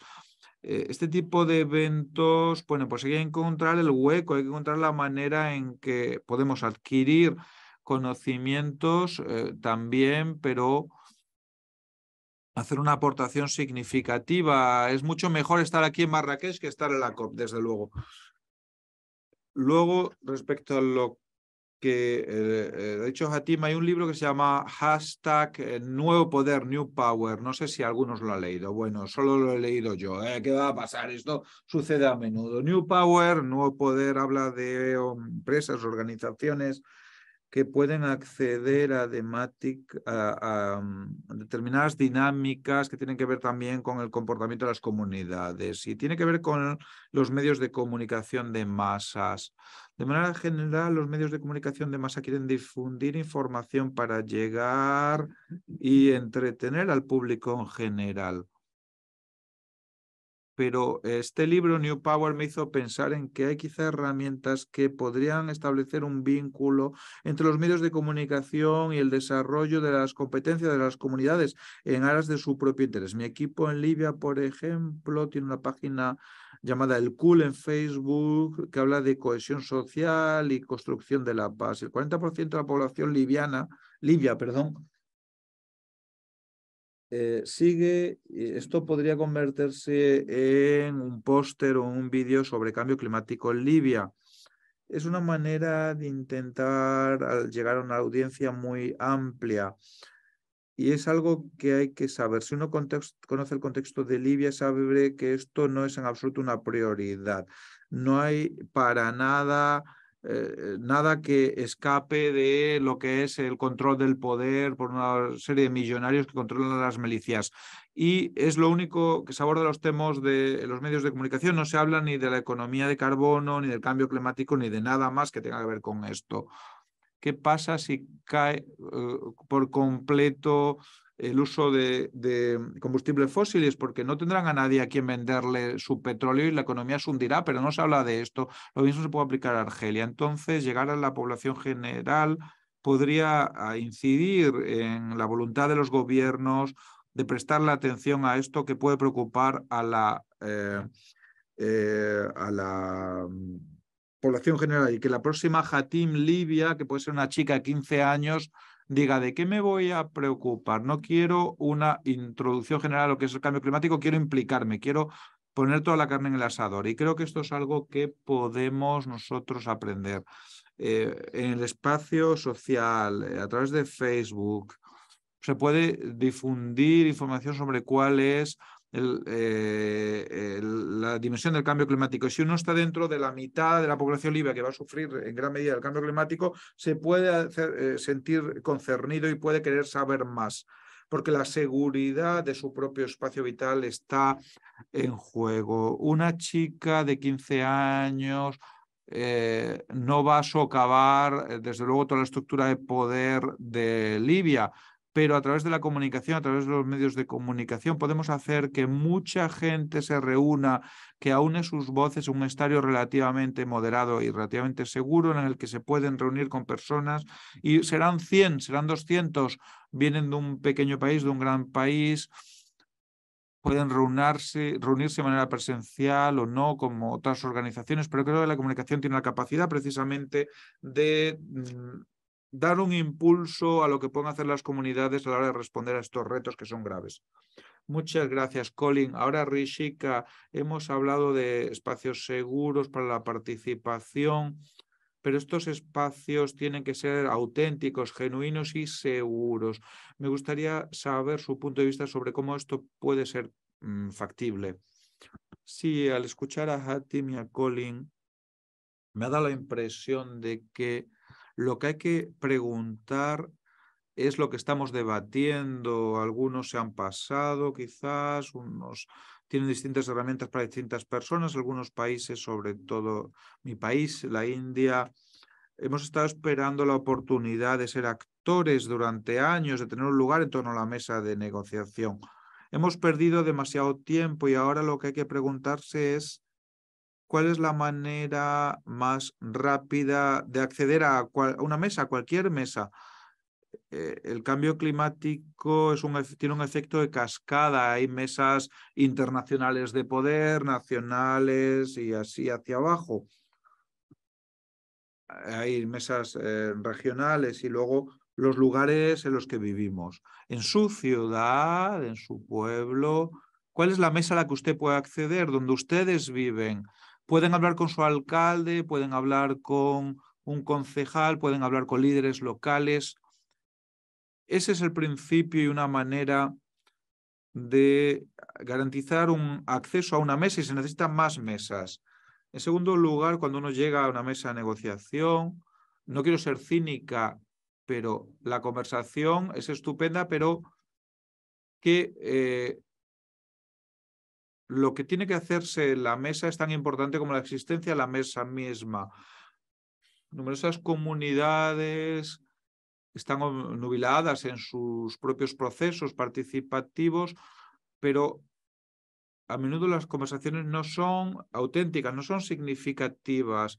Este tipo de eventos, bueno, pues hay que encontrar el hueco, hay que encontrar la manera en que podemos adquirir conocimientos también, pero hacer una aportación significativa. Es mucho mejor estar aquí en Marrakech que estar en la COP, desde luego. Luego, respecto a lo que de hecho, Hatim, hay un libro que se llama Nuevo Poder, New Power. No sé si algunos lo han leído. Bueno, solo lo he leído yo. ¿Qué va a pasar? Esto sucede a menudo. New Power, Nuevo Poder, habla de empresas, organizaciones que pueden acceder a determinadas dinámicas que tienen que ver también con el comportamiento de las comunidades y tiene que ver con los medios de comunicación de masas. De manera general, los medios de comunicación de masa quieren difundir información para llegar y entretener al público en general. Pero este libro, New Power, me hizo pensar en que hay quizá herramientas que podrían establecer un vínculo entre los medios de comunicación y el desarrollo de las competencias de las comunidades en aras de su propio interés. Mi equipo en Libia, por ejemplo, tiene una página llamada El Cool en Facebook que habla de cohesión social y construcción de la paz. El 40% de la población Libia, perdón, esto podría convertirse en un póster o un vídeo sobre cambio climático en Libia. Es una manera de intentar llegar a una audiencia muy amplia y es algo que hay que saber. Si uno conoce el contexto de Libia, sabe que esto no es en absoluto una prioridad. No hay para nada que escape de lo que es el control del poder por una serie de millonarios que controlan las milicias. Y es lo único que se aborda los temas de los medios de comunicación. No se habla ni de la economía de carbono, ni del cambio climático, ni de nada más que tenga que ver con esto. ¿Qué pasa si cae por completo el uso de combustibles fósiles? Porque no tendrán a nadie a quien venderle su petróleo y la economía se hundirá, pero no se habla de esto. Lo mismo se puede aplicar a Argelia. Entonces, llegar a la población general podría incidir en la voluntad de los gobiernos de prestarle atención a esto que puede preocupar a la población general y que la próxima Hatim Libia, que puede ser una chica de 15 años, diga, ¿de qué me voy a preocupar? No quiero una introducción general a lo que es el cambio climático, quiero implicarme, quiero poner toda la carne en el asador. Y creo que esto es algo que podemos nosotros aprender en el espacio social, a través de Facebook. Se puede difundir información sobre cuál es la dimensión del cambio climático. Si uno está dentro de la mitad de la población libia que va a sufrir en gran medida el cambio climático, se puede sentir concernido y puede querer saber más, porque la seguridad de su propio espacio vital está en juego. Una chica de 15 años no va a socavar, desde luego, toda la estructura de poder de Libia, pero a través de la comunicación, a través de los medios de comunicación, podemos hacer que mucha gente se reúna, que aúne sus voces en un estadio relativamente moderado y relativamente seguro en el que se pueden reunir con personas y serán 100, serán 200, vienen de un pequeño país, de un gran país, pueden reunirse de manera presencial o no, como otras organizaciones, pero creo que la comunicación tiene la capacidad precisamente de dar un impulso a lo que pueden hacer las comunidades a la hora de responder a estos retos que son graves. Muchas gracias, Colin. Ahora, Rishika, hemos hablado de espacios seguros para la participación, pero estos espacios tienen que ser auténticos, genuinos y seguros. Me gustaría saber su punto de vista sobre cómo esto puede ser factible. Sí, al escuchar a Hatim y a Colin, me ha dado la impresión de que lo que hay que preguntar es lo que estamos debatiendo. Algunos se han pasado, quizás, unos tienen distintas herramientas para distintas personas. Algunos países, sobre todo mi país, la India, hemos estado esperando la oportunidad de ser actores durante años, de tener un lugar en torno a la mesa de negociación. Hemos perdido demasiado tiempo y ahora lo que hay que preguntarse es cuál es la manera más rápida de acceder a una mesa, a cualquier mesa. El cambio climático tiene un efecto de cascada. Hay mesas internacionales de poder, nacionales y así hacia abajo. Hay mesas regionales y luego los lugares en los que vivimos. En su ciudad, en su pueblo, ¿cuál es la mesa a la que usted puede acceder? Donde ustedes viven. Pueden hablar con su alcalde, pueden hablar con un concejal, pueden hablar con líderes locales. Ese es el principio y una manera de garantizar un acceso a una mesa y se necesitan más mesas. En segundo lugar, cuando uno llega a una mesa de negociación, no quiero ser cínica, pero la conversación es estupenda, pero que lo que tiene que hacerse en la mesa es tan importante como la existencia de la mesa misma. Numerosas comunidades están nubiladas en sus propios procesos participativos, pero a menudo las conversaciones no son auténticas, no son significativas.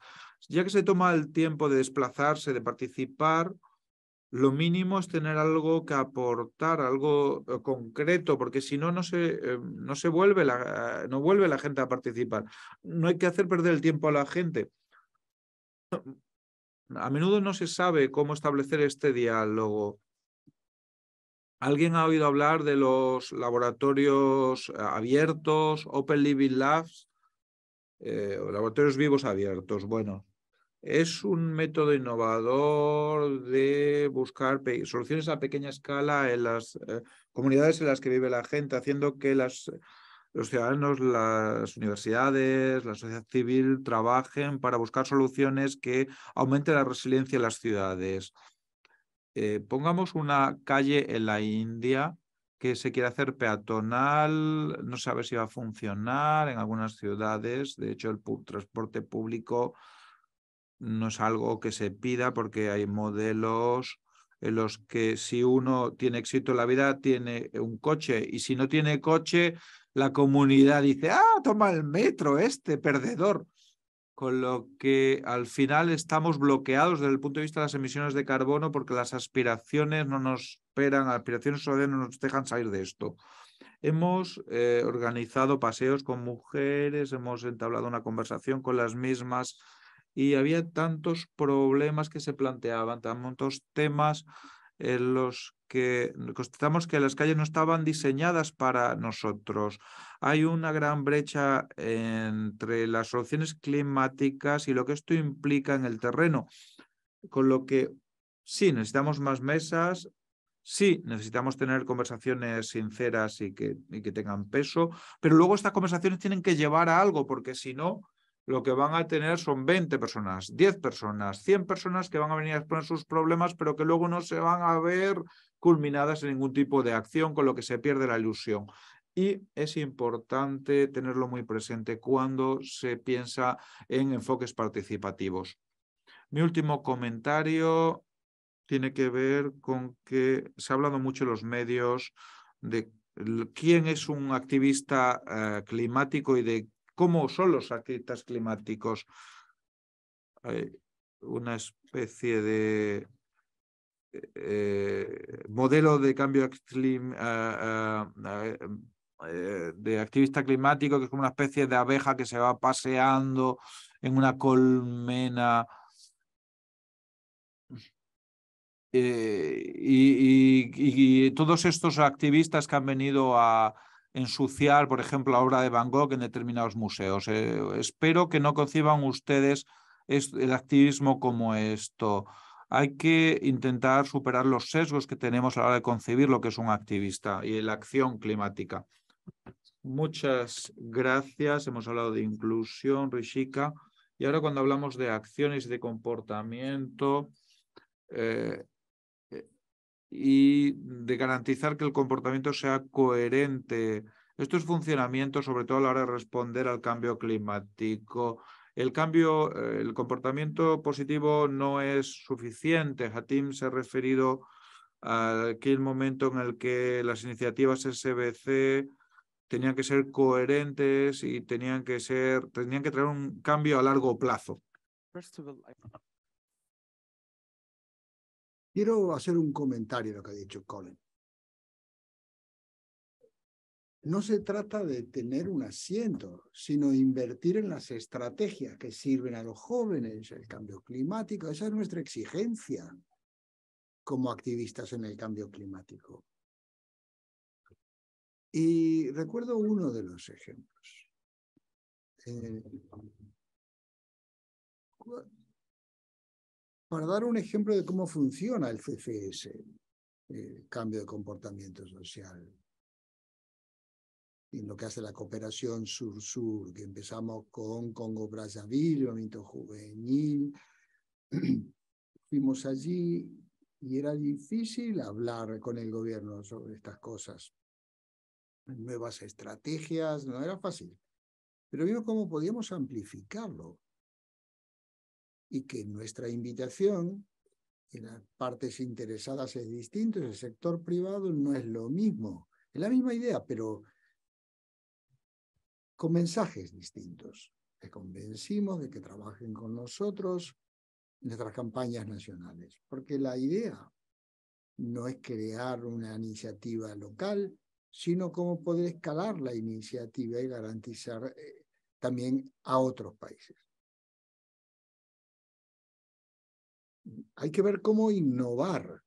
Ya que se toma el tiempo de desplazarse, de participar, lo mínimo es tener algo que aportar, algo concreto, porque si no, no se vuelve no vuelve la gente a participar. No hay que hacer perder el tiempo a la gente. A menudo no se sabe cómo establecer este diálogo. ¿Alguien ha oído hablar de los laboratorios abiertos, Open Living Labs, o laboratorios vivos abiertos? Bueno, es un método innovador de buscar soluciones a pequeña escala en las comunidades en las que vive la gente, haciendo que los ciudadanos, las universidades, la sociedad civil trabajen para buscar soluciones que aumenten la resiliencia de las ciudades. Pongamos una calle en la India que se quiere hacer peatonal, no sabe si va a funcionar en algunas ciudades. De hecho, el transporte público no es algo que se pida porque hay modelos en los que si uno tiene éxito en la vida tiene un coche y si no tiene coche, la comunidad dice, toma el metro, perdedor. Con lo que al final estamos bloqueados desde el punto de vista de las emisiones de carbono porque las aspiraciones no nos esperan, las aspiraciones sociales no nos dejan salir de esto. Hemos organizado paseos con mujeres, hemos entablado una conversación con las mismas y había tantos problemas que se planteaban, tantos temas en los que constatamos que las calles no estaban diseñadas para nosotros. Hay una gran brecha entre las soluciones climáticas y lo que esto implica en el terreno, con lo que sí, necesitamos más mesas, sí, necesitamos tener conversaciones sinceras y que tengan peso, pero luego estas conversaciones tienen que llevar a algo, porque si no, lo que van a tener son 20 personas, 10 personas, 100 personas que van a venir a exponer sus problemas, pero que luego no se van a ver culminadas en ningún tipo de acción, con lo que se pierde la ilusión. Y es importante tenerlo muy presente cuando se piensa en enfoques participativos. Mi último comentario tiene que ver con que se ha hablado mucho en los medios de quién es un activista climático y de cómo son los activistas climáticos. Hay una especie de modelo de cambio de activista climático, que es como una especie de abeja que se va paseando en una colmena. Y todos estos activistas que han venido a ensuciar, por ejemplo, la obra de Van Gogh en determinados museos. Espero que no conciban ustedes el activismo como esto. Hay que intentar superar los sesgos que tenemos a la hora de concebir lo que es un activista y la acción climática. Muchas gracias. Hemos hablado de inclusión, Rishika. Y ahora cuando hablamos de acciones de comportamiento y de garantizar que el comportamiento sea coherente, esto es funcionamiento sobre todo a la hora de responder al cambio climático. El comportamiento positivo no es suficiente. Hatim se ha referido a aquel momento en el que las iniciativas SBC tenían que ser coherentes y tenían que traer un cambio a largo plazo. Quiero hacer un comentario a lo que ha dicho Colin. No se trata de tener un asiento, sino invertir en las estrategias que sirven a los jóvenes, el cambio climático. Esa es nuestra exigencia como activistas en el cambio climático. Y recuerdo uno de los ejemplos. Para dar un ejemplo de cómo funciona el CCS, cambio de comportamiento social, en lo que hace la cooperación sur-sur, que empezamos con Congo-Brazzaville, movimiento juvenil. Fuimos allí y era difícil hablar con el gobierno sobre estas cosas. Nuevas estrategias, no era fácil. Pero vimos cómo podíamos amplificarlo y que nuestra invitación en las partes interesadas es distinto, el sector privado no es lo mismo. Es la misma idea, pero con mensajes distintos. Les convencimos de que trabajen con nosotros en nuestras campañas nacionales, porque la idea no es crear una iniciativa local, sino cómo poder escalar la iniciativa y garantizar también a otros países. Hay que ver cómo innovar.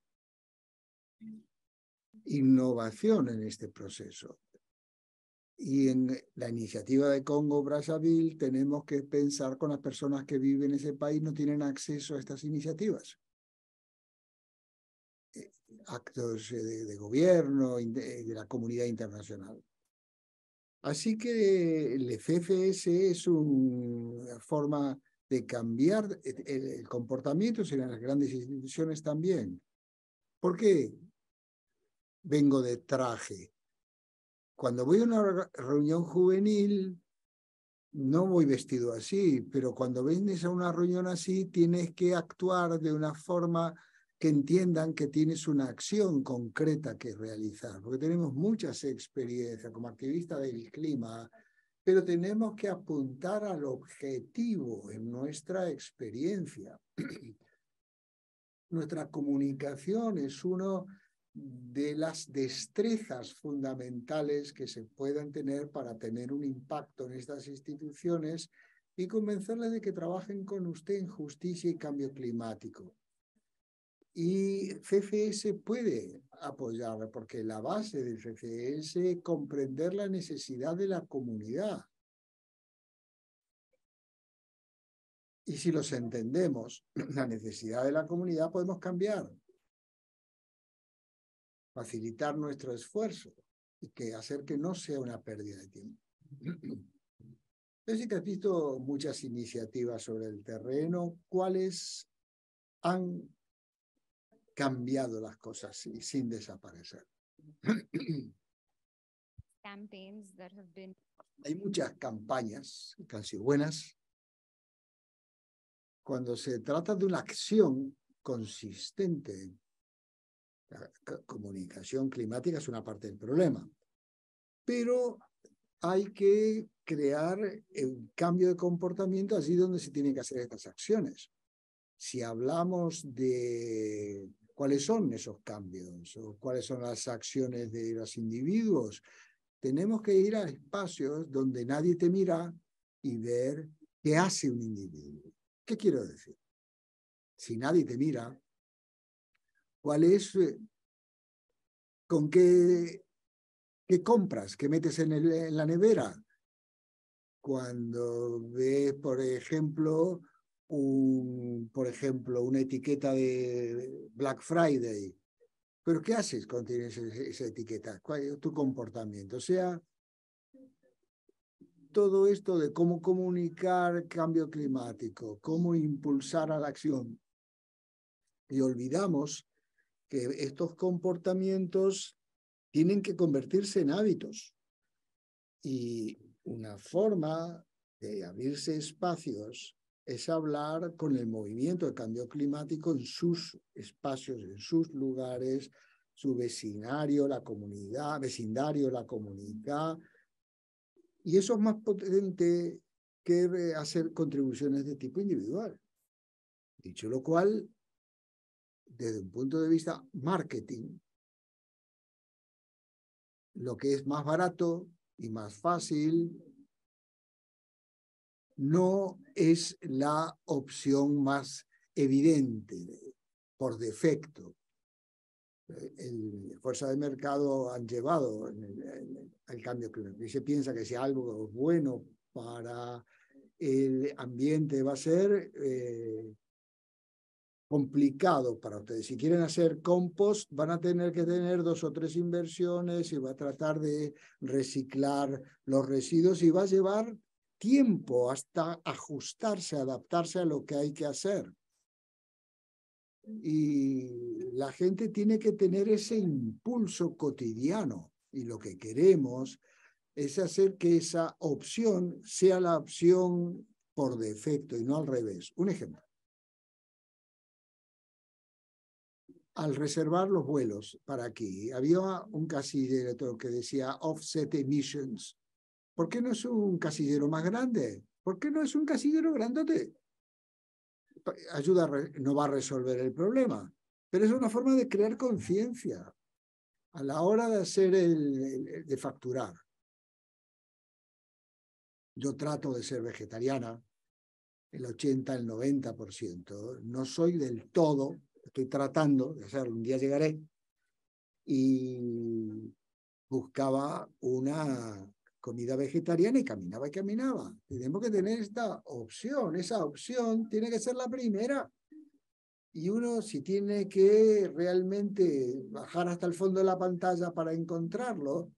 Innovación en este proceso. Y en la iniciativa de Congo-Brazzaville tenemos que pensar con las personas que viven en ese país, no tienen acceso a estas iniciativas. Actos de gobierno, de la comunidad internacional. Así que el CFS es una forma de cambiar el comportamiento en las grandes instituciones también. ¿Por qué vengo de traje? Cuando voy a una reunión juvenil, no voy vestido así, pero cuando vienes a una reunión así, tienes que actuar de una forma que entiendan que tienes una acción concreta que realizar, porque tenemos muchas experiencias como activistas del clima, pero tenemos que apuntar al objetivo en nuestra experiencia. Nuestra comunicación es uno de las destrezas fundamentales que se puedan tener para tener un impacto en estas instituciones y convencerles de que trabajen con usted en justicia y cambio climático. Y CCS puede apoyarla porque la base del CCS es comprender la necesidad de la comunidad. Y si los entendemos, la necesidad de la comunidad, podemos cambiar. Facilitar nuestro esfuerzo y que hacer que no sea una pérdida de tiempo. Yo sé que has visto muchas iniciativas sobre el terreno. ¿Cuáles han cambiado las cosas sin desaparecer? Hay muchas campañas que han sido buenas. Cuando se trata de una acción consistente, la comunicación climática es una parte del problema, pero hay que crear el cambio de comportamiento allí donde se tienen que hacer estas acciones. Si hablamos de cuáles son esos cambios o cuáles son las acciones de los individuos, tenemos que ir a espacios donde nadie te mira y ver qué hace un individuo. ¿Qué quiero decir? Si nadie te mira, ¿cuál es, con qué compras, qué metes en la nevera? Cuando ves, por ejemplo, una etiqueta de Black Friday. ¿Pero qué haces cuando tienes esa etiqueta? ¿Cuál es tu comportamiento? O sea, todo esto de cómo comunicar cambio climático, cómo impulsar a la acción. Y olvidamos que estos comportamientos tienen que convertirse en hábitos. Y una forma de abrirse espacios es hablar con el movimiento de cambio climático en sus espacios, en sus lugares, su vecindario, la comunidad, y eso es más potente que hacer contribuciones de tipo individual. Dicho lo cual, desde un punto de vista marketing, lo que es más barato y más fácil no es la opción más evidente por defecto. El fuerza de mercado han llevado al cambio climático. Y se piensa que si algo es bueno para el ambiente va a ser complicado para ustedes. Si quieren hacer compost, van a tener que tener 2 o 3 inversiones y va a tratar de reciclar los residuos y va a llevar tiempo hasta ajustarse, adaptarse a lo que hay que hacer. Y la gente tiene que tener ese impulso cotidiano y lo que queremos es hacer que esa opción sea la opción por defecto y no al revés. Un ejemplo. Al reservar los vuelos para aquí, había un casillero que decía offset emissions. ¿Por qué no es un casillero más grande? ¿Por qué no es un casillero grandote? Ayuda, no va a resolver el problema, pero es una forma de crear conciencia a la hora de hacer de facturar. Yo trato de ser vegetariana, el 80, el 90%. No soy del todo, estoy tratando de hacerlo, un día llegaré. Y buscaba una comida vegetariana y caminaba y caminaba. Tenemos que tener esta opción. Esa opción tiene que ser la primera. Y uno, si tiene que realmente bajar hasta el fondo de la pantalla para encontrarlo,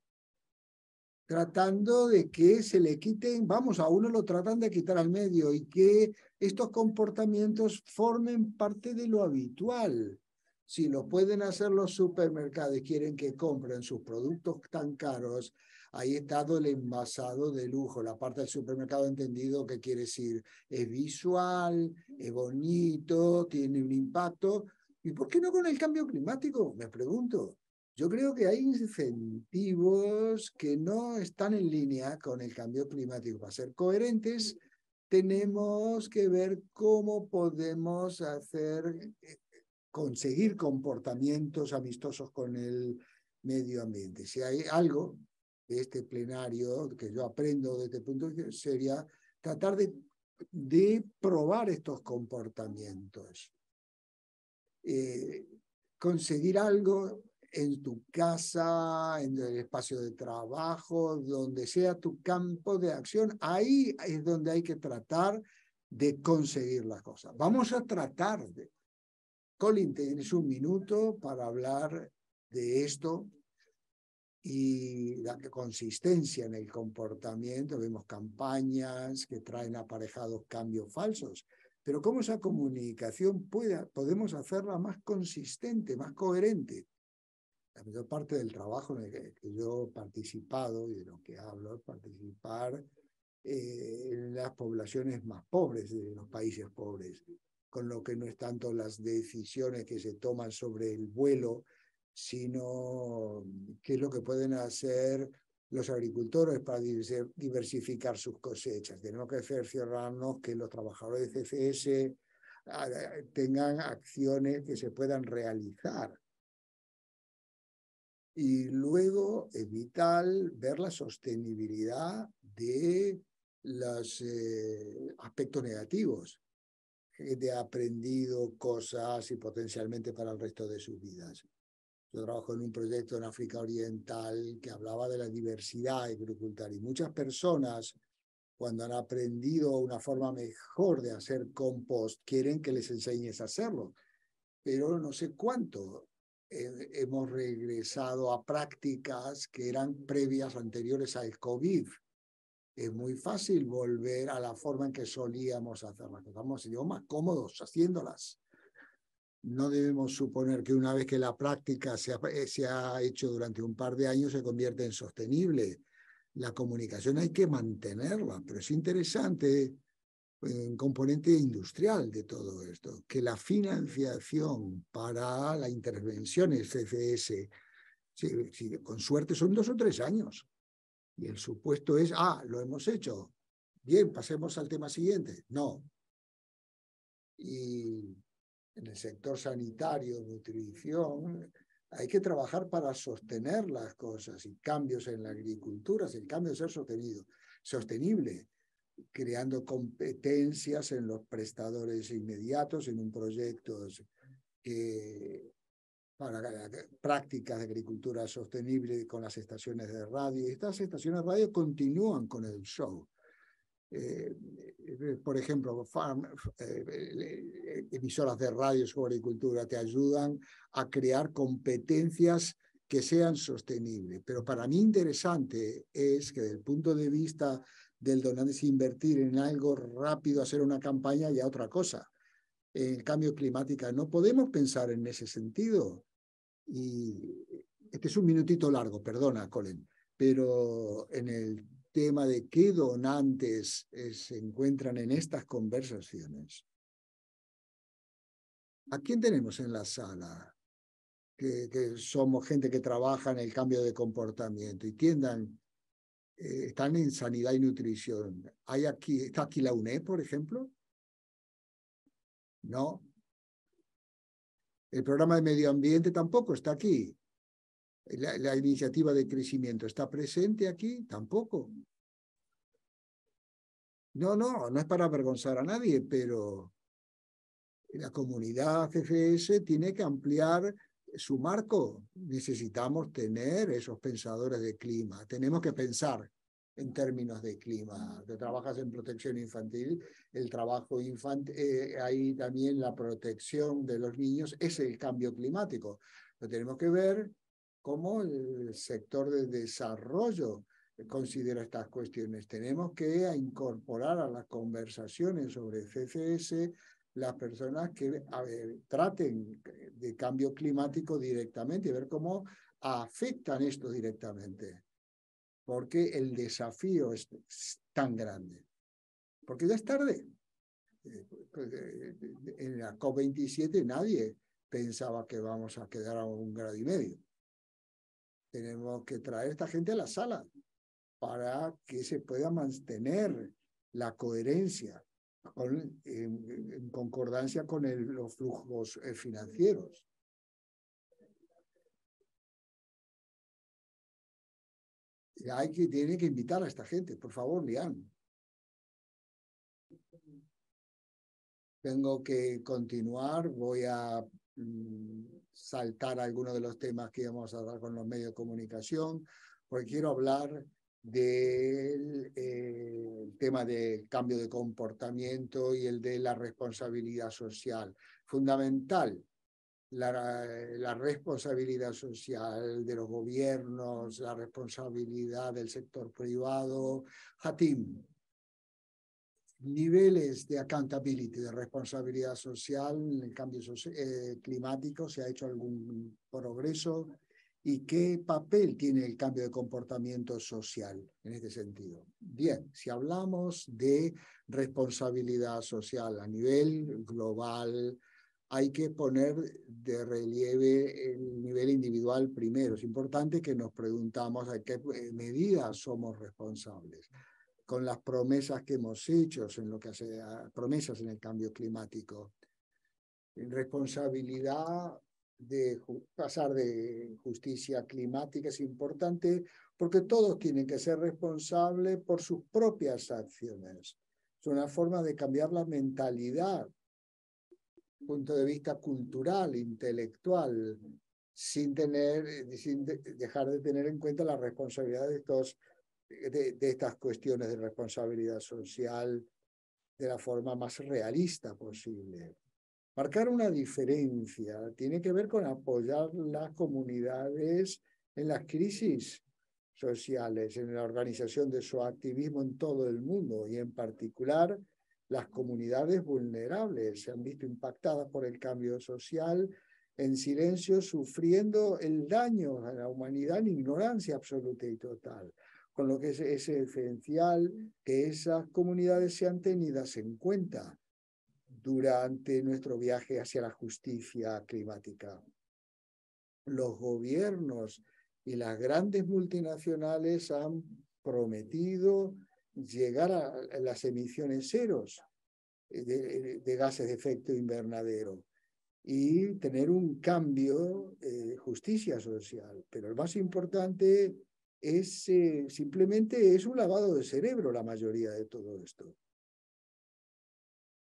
tratando de que se le quiten, vamos, a uno lo tratan de quitar al medio y que estos comportamientos formen parte de lo habitual. Si lo pueden hacer los supermercados y quieren que compren sus productos tan caros, ahí está el envasado de lujo. La parte del supermercado ha entendido que quiere decir, es visual, es bonito, tiene un impacto. ¿Y por qué no con el cambio climático? Me pregunto. Yo creo que hay incentivos que no están en línea con el cambio climático. Para ser coherentes, tenemos que ver cómo podemos conseguir comportamientos amistosos con el medio ambiente. Si hay algo de este plenario que yo aprendo de este punto, sería tratar de probar estos comportamientos. Conseguir algo en tu casa, en el espacio de trabajo, donde sea tu campo de acción, ahí es donde hay que tratar de conseguir las cosas. Vamos a tratar de... Colin, tienes un minuto para hablar de esto y la consistencia en el comportamiento. Vemos campañas que traen aparejados cambios falsos, pero cómo esa comunicación podemos hacerla más consistente, más coherente. La mayor parte del trabajo en el que yo he participado y de lo que hablo es participar en las poblaciones más pobres de los países pobres, con lo que no es tanto las decisiones que se toman sobre el vuelo, sino qué es lo que pueden hacer los agricultores para diversificar sus cosechas. Tenemos que cerciorarnos que los trabajadores de CFS tengan acciones que se puedan realizar. Y luego es vital ver la sostenibilidad de los aspectos negativos. Gente ha aprendido cosas y potencialmente para el resto de sus vidas. Yo trabajo en un proyecto en África Oriental que hablaba de la diversidad agricultural y muchas personas, cuando han aprendido una forma mejor de hacer compost, quieren que les enseñes a hacerlo, pero no sé cuánto. Hemos regresado a prácticas que eran previas, anteriores al COVID. es muy fácil volver a la forma en que solíamos hacerlas. Estamos más cómodos haciéndolas. No debemos suponer que una vez que la práctica se ha hecho durante un par de años se convierte en sostenible. La comunicación hay que mantenerla, pero es interesante un componente industrial de todo esto, que la financiación para la intervención en CCS, con suerte son 2 o 3 años. Y el supuesto es, lo hemos hecho. Bien, pasemos al tema siguiente. No. Y en el sector sanitario, nutrición, hay que trabajar para sostener las cosas y cambios en la agricultura, el cambio de ser sostenible, creando competencias en los prestadores inmediatos, en un proyecto para prácticas de agricultura sostenible con las estaciones de radio. Y estas estaciones de radio continúan con el show. Por ejemplo, emisoras de radio sobre agricultura te ayudan a crear competencias que sean sostenibles. Pero para mí interesante es que desde el punto de vista del donante es invertir en algo rápido, hacer una campaña y a otra cosa. En el cambio climático no podemos pensar en ese sentido. Y este es un minutito largo, perdona, Colin, pero en el tema de qué donantes se encuentran en estas conversaciones. ¿A quién tenemos en la sala? Que somos gente que trabaja en el cambio de comportamiento y están en sanidad y nutrición. ¿Está aquí la UNED, por ejemplo? No. El programa de medio ambiente tampoco está aquí. La iniciativa de crecimiento está presente aquí, tampoco. No es para avergonzar a nadie, pero la comunidad CFS tiene que ampliar su marco. Necesitamos tener esos pensadores de clima. Tenemos que pensar en términos de clima. Tú trabajas en protección infantil, el trabajo infantil, ahí también la protección de los niños es el cambio climático. Lo tenemos que ver cómo el sector de desarrollo considera estas cuestiones. Tenemos que incorporar a las conversaciones sobre CCS las personas que traten de cambio climático directamente y ver cómo afectan esto directamente. Porque el desafío es tan grande. Porque ya es tarde. En la COP27 nadie pensaba que vamos a quedar a 1,5 grados. Tenemos que traer a esta gente a la sala para que se pueda mantener la coherencia en concordancia con los flujos financieros. Tiene que invitar a esta gente, por favor, Lian. Tengo que continuar, voy a saltar algunos de los temas que íbamos a hablar con los medios de comunicación, porque quiero hablar del tema del cambio de comportamiento y el de la responsabilidad social. Fundamental, la responsabilidad social de los gobiernos, la responsabilidad del sector privado. Hatim, niveles de accountability, de responsabilidad social en el cambio climático, ¿se ha hecho algún progreso? ¿Y qué papel tiene el cambio de comportamiento social en este sentido? Bien, si hablamos de responsabilidad social a nivel global, hay que poner de relieve el nivel individual primero. Es importante que nos preguntamos a qué medidas somos responsables con las promesas que hemos hecho en lo que hace a promesas en el cambio climático. En responsabilidad de pasar de justicia climática es importante porque todos tienen que ser responsables por sus propias acciones. Es una forma de cambiar la mentalidad, punto de vista cultural, intelectual, sin dejar de tener en cuenta la responsabilidad de estas cuestiones de responsabilidad social de la forma más realista posible. Marcar una diferencia tiene que ver con apoyar las comunidades en las crisis. sociales en la organización de su activismo en todo el mundo y en particular las comunidades vulnerables se han visto impactadas por el cambio social en silencio, sufriendo el daño a la humanidad en ignorancia absoluta y total. Con lo que es esencial que esas comunidades sean tenidas en cuenta durante nuestro viaje hacia la justicia climática. Los gobiernos y las grandes multinacionales han prometido llegar a las emisiones ceros de gases de efecto invernadero y tener un cambio de justicia social. Pero lo más importante es simplemente es un lavado de cerebro la mayoría de todo esto.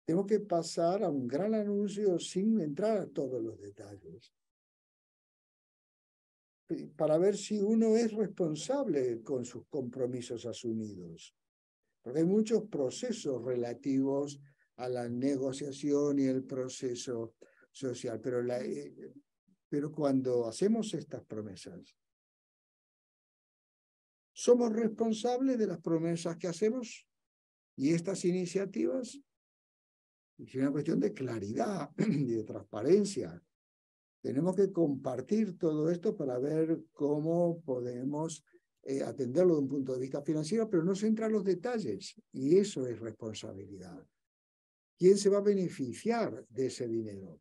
Tengo que pasar a un gran anuncio sin entrar a todos los detalles, para ver si uno es responsable con sus compromisos asumidos. Porque hay muchos procesos relativos a la negociación y el proceso social, pero cuando hacemos estas promesas, ¿somos responsables de las promesas que hacemos? Y estas iniciativas es una cuestión de claridad y de transparencia. Tenemos que compartir todo esto para ver cómo podemos atenderlo de un punto de vista financiero, pero no se entra en los detalles, y eso es responsabilidad. ¿Quién se va a beneficiar de ese dinero?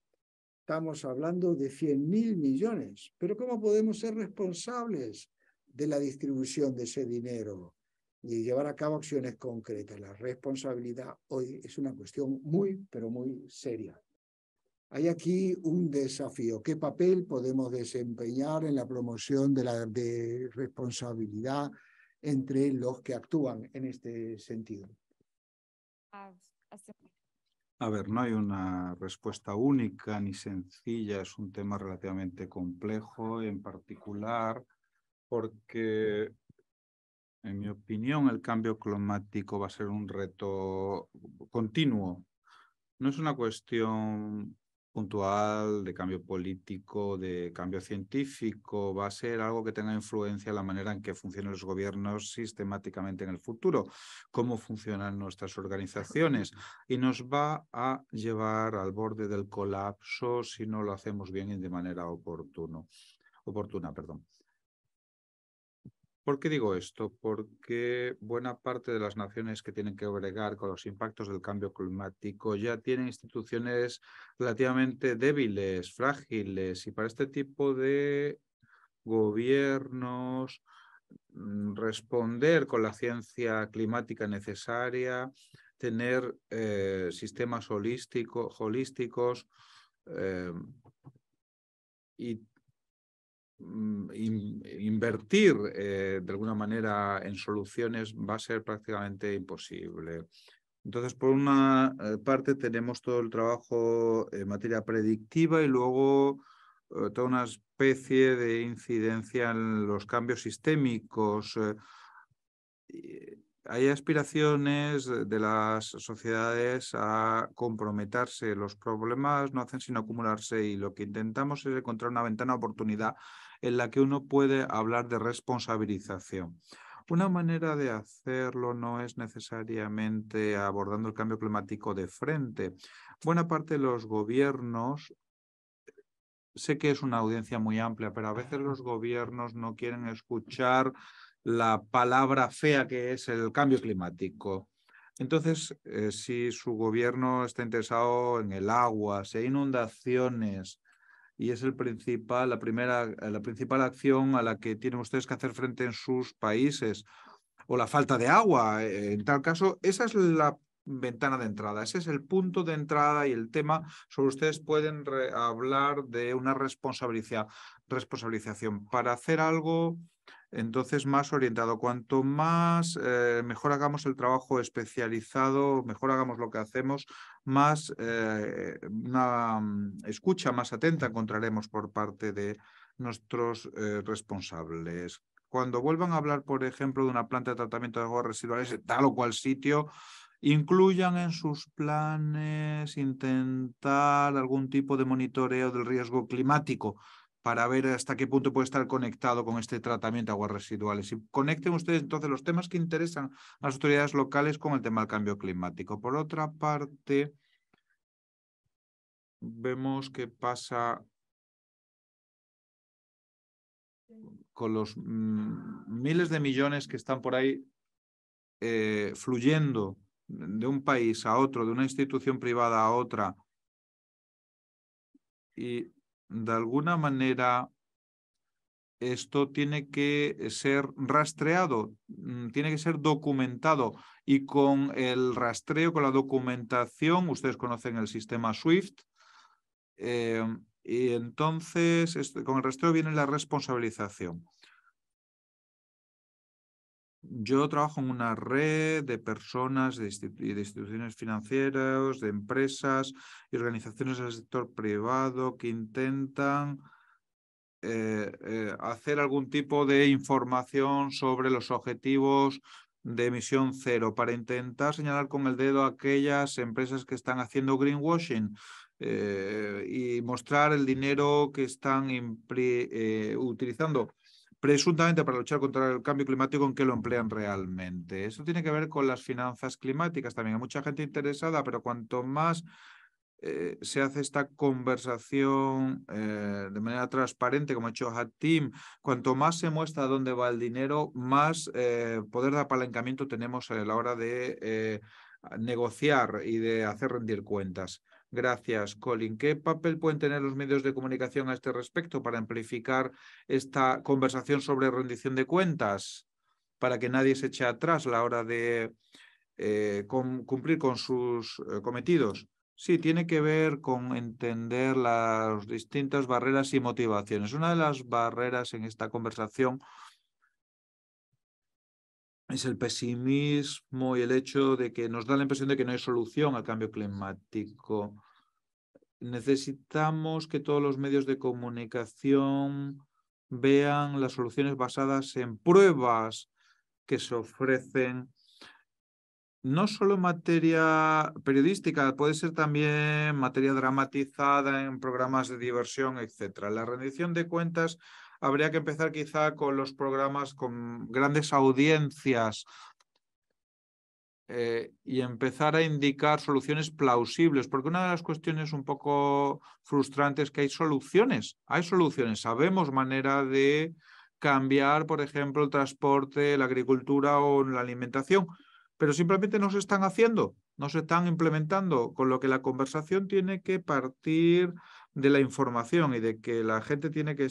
Estamos hablando de 100.000 millones, pero ¿cómo podemos ser responsables de la distribución de ese dinero y llevar a cabo acciones concretas? La responsabilidad hoy es una cuestión muy, pero muy seria. Hay aquí un desafío. ¿Qué papel podemos desempeñar en la promoción de la responsabilidad entre los que actúan en este sentido? A ver, no hay una respuesta única ni sencilla, es un tema relativamente complejo, en particular porque, en mi opinión, el cambio climático va a ser un reto continuo. No es una cuestión puntual de cambio político, de cambio científico, va a ser algo que tenga influencia en la manera en que funcionan los gobiernos sistemáticamente en el futuro, cómo funcionan nuestras organizaciones, y nos va a llevar al borde del colapso si no lo hacemos bien y de manera oportuna. ¿Por qué digo esto? Porque buena parte de las naciones que tienen que bregar con los impactos del cambio climático ya tienen instituciones relativamente débiles, frágiles, y para este tipo de gobiernos responder con la ciencia climática necesaria, tener sistemas holísticos y invertir de alguna manera en soluciones va a ser prácticamente imposible. Entonces, por una parte tenemos todo el trabajo en materia predictiva y luego toda una especie de incidencia en los cambios sistémicos. Hay aspiraciones de las sociedades a comprometerse. Los problemas no hacen sino acumularse y lo que intentamos es encontrar una ventana de oportunidad en la que uno puede hablar de responsabilización. Una manera de hacerlo no es necesariamente abordando el cambio climático de frente. Buena parte de los gobiernos, sé que es una audiencia muy amplia, pero a veces los gobiernos no quieren escuchar la palabra fea que es el cambio climático. Entonces, si su gobierno está interesado en el agua, si hay inundaciones, y es la principal acción a la que tienen ustedes que hacer frente en sus países, o la falta de agua, en tal caso, esa es la ventana de entrada, ese es el punto de entrada y el tema sobre ustedes pueden hablar de una responsabilización para hacer algo entonces más orientado. Cuanto más mejor hagamos el trabajo especializado, mejor hagamos lo que hacemos, más una escucha más atenta encontraremos por parte de nuestros responsables. Cuando vuelvan a hablar, por ejemplo, de una planta de tratamiento de aguas residuales en tal o cual sitio, incluyan en sus planes intentar algún tipo de monitoreo del riesgo climático para ver hasta qué punto puede estar conectado con este tratamiento de aguas residuales. Y conecten ustedes entonces los temas que interesan a las autoridades locales con el tema del cambio climático. Por otra parte, vemos qué pasa con los miles de millones que están por ahí fluyendo de un país a otro, de una institución privada a otra, y de alguna manera esto tiene que ser rastreado, tiene que ser documentado, y con el rastreo, con la documentación, ustedes conocen el sistema SWIFT, y entonces con el rastreo viene la responsabilización. Yo trabajo en una red de personas, de instituciones financieras, de empresas y organizaciones del sector privado que intentan hacer algún tipo de información sobre los objetivos de emisión cero para intentar señalar con el dedo a aquellas empresas que están haciendo greenwashing y mostrar el dinero que están utilizando presuntamente para luchar contra el cambio climático, en que lo emplean realmente. Eso tiene que ver con las finanzas climáticas también. Hay mucha gente interesada, pero cuanto más se hace esta conversación de manera transparente, como ha hecho Hatim, cuanto más se muestra dónde va el dinero, más poder de apalancamiento tenemos a la hora de negociar y de hacer rendir cuentas. Gracias, Colin. ¿Qué papel pueden tener los medios de comunicación a este respecto para amplificar esta conversación sobre rendición de cuentas, para que nadie se eche atrás a la hora de cumplir con sus cometidos? Sí, tiene que ver con entender las distintas barreras y motivaciones. Una de las barreras en esta conversación es el pesimismo y el hecho de que nos da la impresión de que no hay solución al cambio climático. Necesitamos que todos los medios de comunicación vean las soluciones basadas en pruebas que se ofrecen, no solo materia periodística, puede ser también materia dramatizada en programas de diversión, etc. La rendición de cuentas habría que empezar quizá con los programas con grandes audiencias y empezar a indicar soluciones plausibles, porque una de las cuestiones un poco frustrantes es que hay soluciones, sabemos manera de cambiar, por ejemplo, el transporte, la agricultura o la alimentación, pero simplemente no se están haciendo, no se están implementando, con lo que la conversación tiene que partir de la información y de que la gente tiene que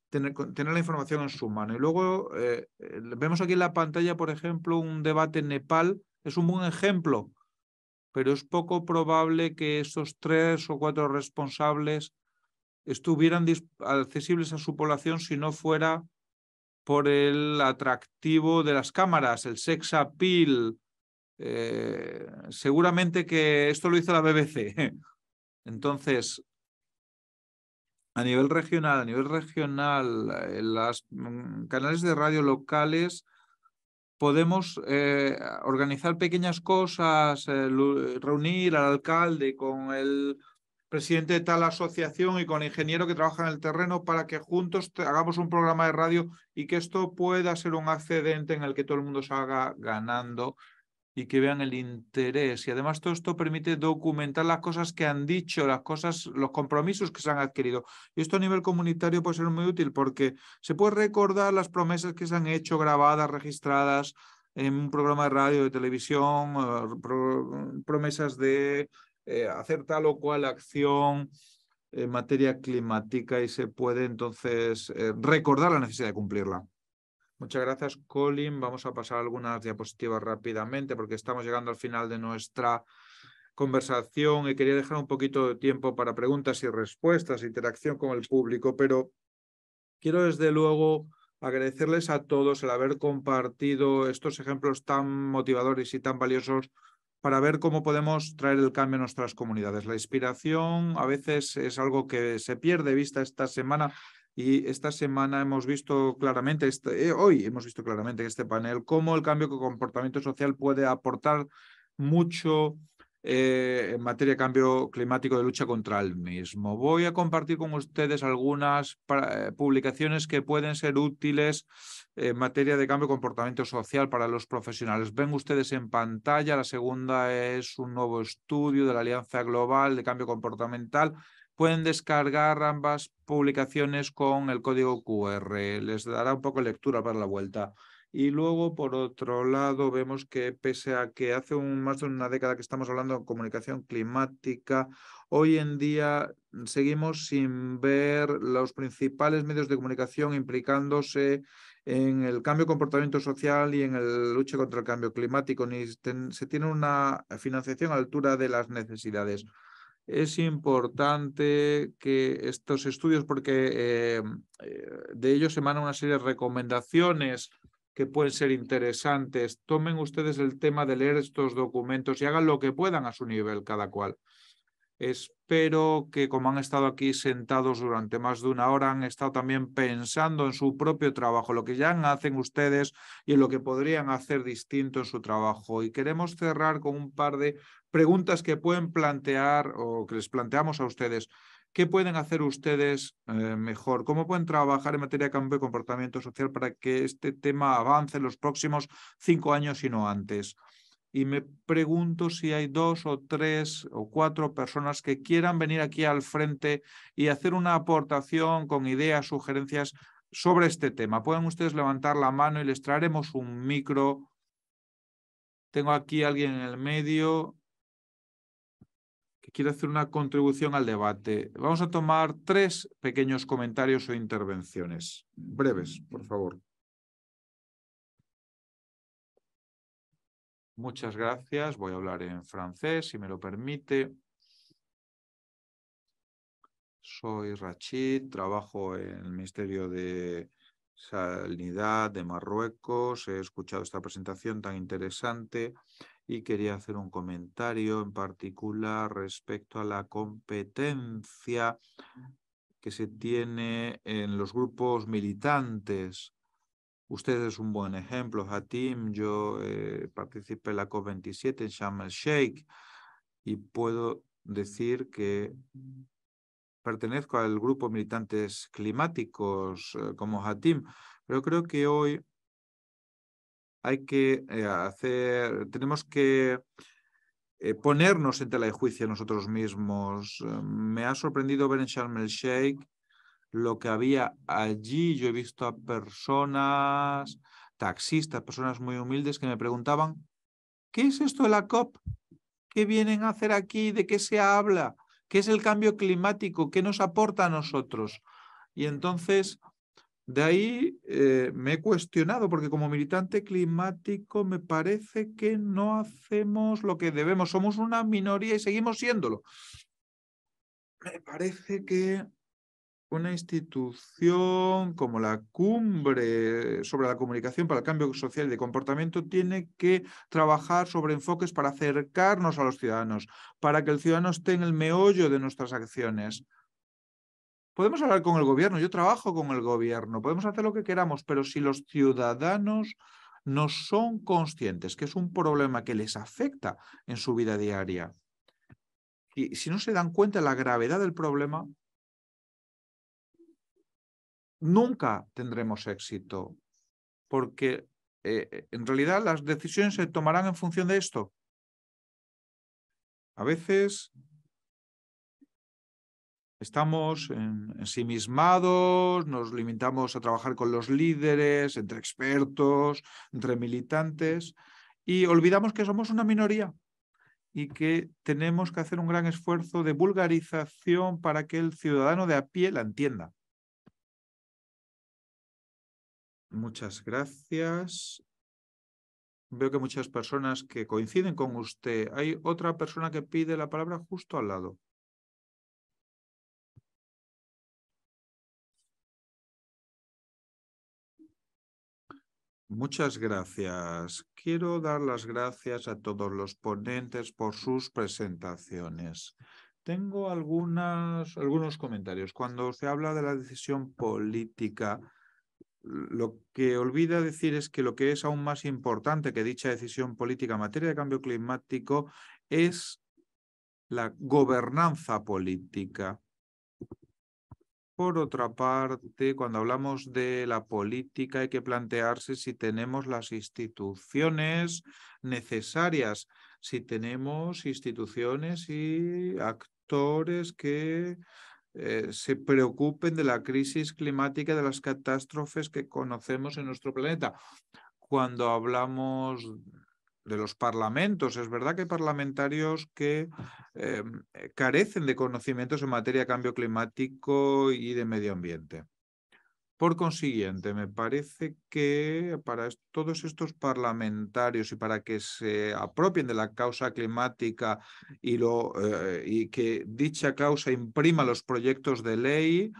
tener la información en su mano. Y luego vemos aquí en la pantalla, por ejemplo, un debate en Nepal. Es un buen ejemplo, pero es poco probable que esos 3 o 4 responsables estuvieran accesibles a su población si no fuera por el atractivo de las cámaras, el sex appeal. Seguramente que esto lo hizo la BBC. Entonces, a nivel regional, las canales de radio locales podemos organizar pequeñas cosas, reunir al alcalde con el presidente de tal asociación y con el ingeniero que trabaja en el terreno para que juntos hagamos un programa de radio y que esto pueda ser un excedente en el que todo el mundo salga ganando y que vean el interés. Y además todo esto permite documentar las cosas que han dicho, los compromisos que se han adquirido. Y esto a nivel comunitario puede ser muy útil porque se puede recordar las promesas que se han hecho, grabadas, registradas en un programa de radio, de televisión, promesas de hacer tal o cual acción en materia climática, y se puede entonces recordar la necesidad de cumplirla. Muchas gracias, Colin. Vamos a pasar algunas diapositivas rápidamente porque estamos llegando al final de nuestra conversación y quería dejar un poquito de tiempo para preguntas y respuestas, interacción con el público, pero quiero desde luego agradecerles a todos el haber compartido estos ejemplos tan motivadores y tan valiosos para ver cómo podemos traer el cambio a nuestras comunidades. La inspiración a veces es algo que se pierde de vista esta semana. Y esta semana hemos visto claramente, hoy hemos visto claramente en este panel cómo el cambio de comportamiento social puede aportar mucho en materia de cambio climático, de lucha contra el mismo. Voy a compartir con ustedes algunas publicaciones que pueden ser útiles en materia de cambio de comportamiento social para los profesionales. Ven ustedes en pantalla, la segunda es un nuevo estudio de la Alianza Global de Cambio Comportamental. Pueden descargar ambas publicaciones con el código QR. Les dará un poco de lectura para la vuelta. Y luego, por otro lado, vemos que pese a que hace más de una década que estamos hablando de comunicación climática, hoy en día seguimos sin ver los principales medios de comunicación implicándose en el cambio de comportamiento social y en la lucha contra el cambio climático, ni se tiene una financiación a la altura de las necesidades. Es importante que estos estudios, porque de ellos emanan una serie de recomendaciones que pueden ser interesantes. Tomen ustedes el tema de leer estos documentos y hagan lo que puedan a su nivel cada cual. Espero que, como han estado aquí sentados durante más de una hora, han estado también pensando en su propio trabajo, lo que ya hacen ustedes y en lo que podrían hacer distinto en su trabajo. Y queremos cerrar con un par de preguntas que pueden plantear o que les planteamos a ustedes. ¿Qué pueden hacer ustedes mejor? ¿Cómo pueden trabajar en materia de cambio de comportamiento social para que este tema avance en los próximos 5 años y no antes? Y me pregunto si hay 2 o 3 o 4 personas que quieran venir aquí al frente y hacer una aportación con ideas, sugerencias sobre este tema. Pueden ustedes levantar la mano y les traeremos un micro. Tengo aquí a alguien en el medio que quiere hacer una contribución al debate. Vamos a tomar 3 pequeños comentarios o intervenciones. Breves, por favor. Muchas gracias. Voy a hablar en francés, si me lo permite. Soy Rachid, trabajo en el Ministerio de Sanidad de Marruecos. He escuchado esta presentación tan interesante y quería hacer un comentario en particular respecto a la competencia que se tiene en los grupos militantes. Usted es un buen ejemplo, Hatim. Yo participé en la COP27 en Sharm el Sheikh y puedo decir que pertenezco al grupo militantes climáticos como Hatim, pero creo que hoy hay que tenemos que ponernos en tela de juicio nosotros mismos. Me ha sorprendido ver en Sharm el Sheikh lo que había allí. Yo he visto a personas, taxistas, personas muy humildes que me preguntaban, ¿qué es esto de la COP? ¿Qué vienen a hacer aquí? ¿De qué se habla? ¿Qué es el cambio climático? ¿Qué nos aporta a nosotros? Y entonces, de ahí me he cuestionado, porque como militante climático me parece que no hacemos lo que debemos. Somos una minoría y seguimos siéndolo. Me parece que una institución como la Cumbre sobre la Comunicación para el Cambio Social y de Comportamiento tiene que trabajar sobre enfoques para acercarnos a los ciudadanos, para que el ciudadano esté en el meollo de nuestras acciones. Podemos hablar con el gobierno, yo trabajo con el gobierno, podemos hacer lo que queramos, pero si los ciudadanos no son conscientes que es un problema que les afecta en su vida diaria, y si no se dan cuenta de la gravedad del problema, nunca tendremos éxito, porque en realidad las decisiones se tomarán en función de esto. A veces estamos ensimismados, nos limitamos a trabajar con los líderes, entre expertos, entre militantes, y olvidamos que somos una minoría y que tenemos que hacer un gran esfuerzo de vulgarización para que el ciudadano de a pie la entienda. Muchas gracias. Veo que muchas personas que coinciden con usted. Hay otra persona que pide la palabra justo al lado. Muchas gracias. Quiero dar las gracias a todos los ponentes por sus presentaciones. Tengo algunos comentarios. Cuando se habla de la decisión política, lo que olvida decir es que lo que es aún más importante que dicha decisión política en materia de cambio climático es la gobernanza política. Por otra parte, cuando hablamos de la política hay que plantearse si tenemos las instituciones necesarias, si tenemos instituciones y actores que se preocupen de la crisis climática, de las catástrofes que conocemos en nuestro planeta. Cuando hablamos de los parlamentos, es verdad que hay parlamentarios que carecen de conocimientos en materia de cambio climático y de medio ambiente. Por consiguiente, me parece que para todos estos parlamentarios y para que se apropien de la causa climática y que dicha causa imprima los proyectos de ley,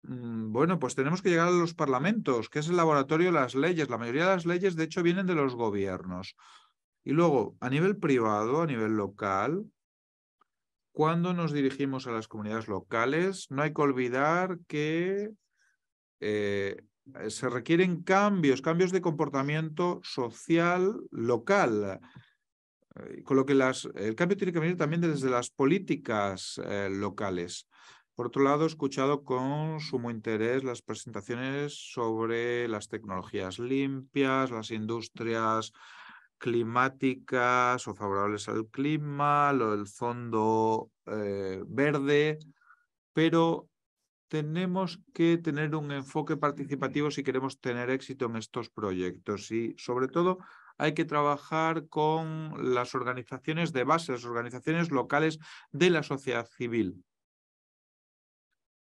bueno, pues tenemos que llegar a los parlamentos, que es el laboratorio de las leyes. La mayoría de las leyes, de hecho, vienen de los gobiernos. Y luego, a nivel privado, a nivel local, cuando nos dirigimos a las comunidades locales, no hay que olvidar que se requieren cambios de comportamiento social local. Con lo que el cambio tiene que venir también desde las políticas locales. Por otro lado, he escuchado con sumo interés las presentaciones sobre las tecnologías limpias, las industrias climáticas o favorables al clima, lo del fondo verde, pero tenemos que tener un enfoque participativo si queremos tener éxito en estos proyectos y, sobre todo, hay que trabajar con las organizaciones de base, las organizaciones locales de la sociedad civil.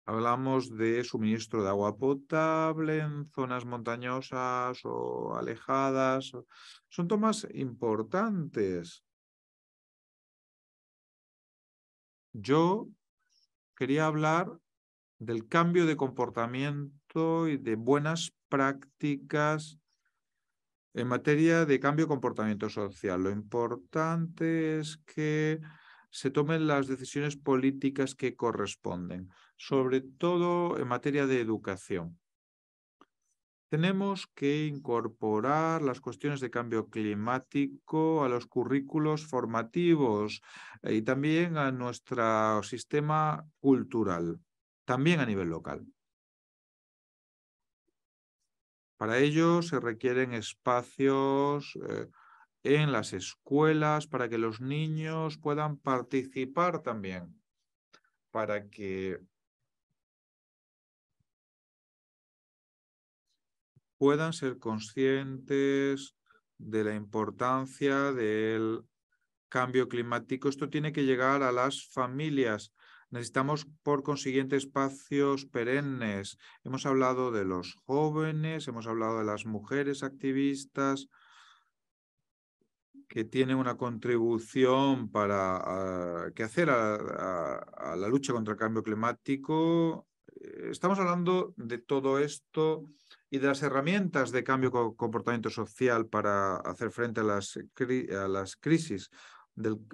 Hablamos de suministro de agua potable en zonas montañosas o alejadas. Son temas importantes. Yo quería hablar del cambio de comportamiento y de buenas prácticas en materia de cambio de comportamiento social. Lo importante es que se tomen las decisiones políticas que corresponden, sobre todo en materia de educación. Tenemos que incorporar las cuestiones de cambio climático a los currículos formativos y también a nuestro sistema cultural, también a nivel local. Para ello se requieren espacios en las escuelas para que los niños puedan participar también, para que puedan ser conscientes de la importancia del cambio climático. Esto tiene que llegar a las familias. Necesitamos, por consiguiente, espacios perennes. Hemos hablado de los jóvenes, hemos hablado de las mujeres activistas que tienen una contribución que hacer a la lucha contra el cambio climático. Estamos hablando de todo esto y de las herramientas de cambio de comportamiento social para hacer frente a las crisis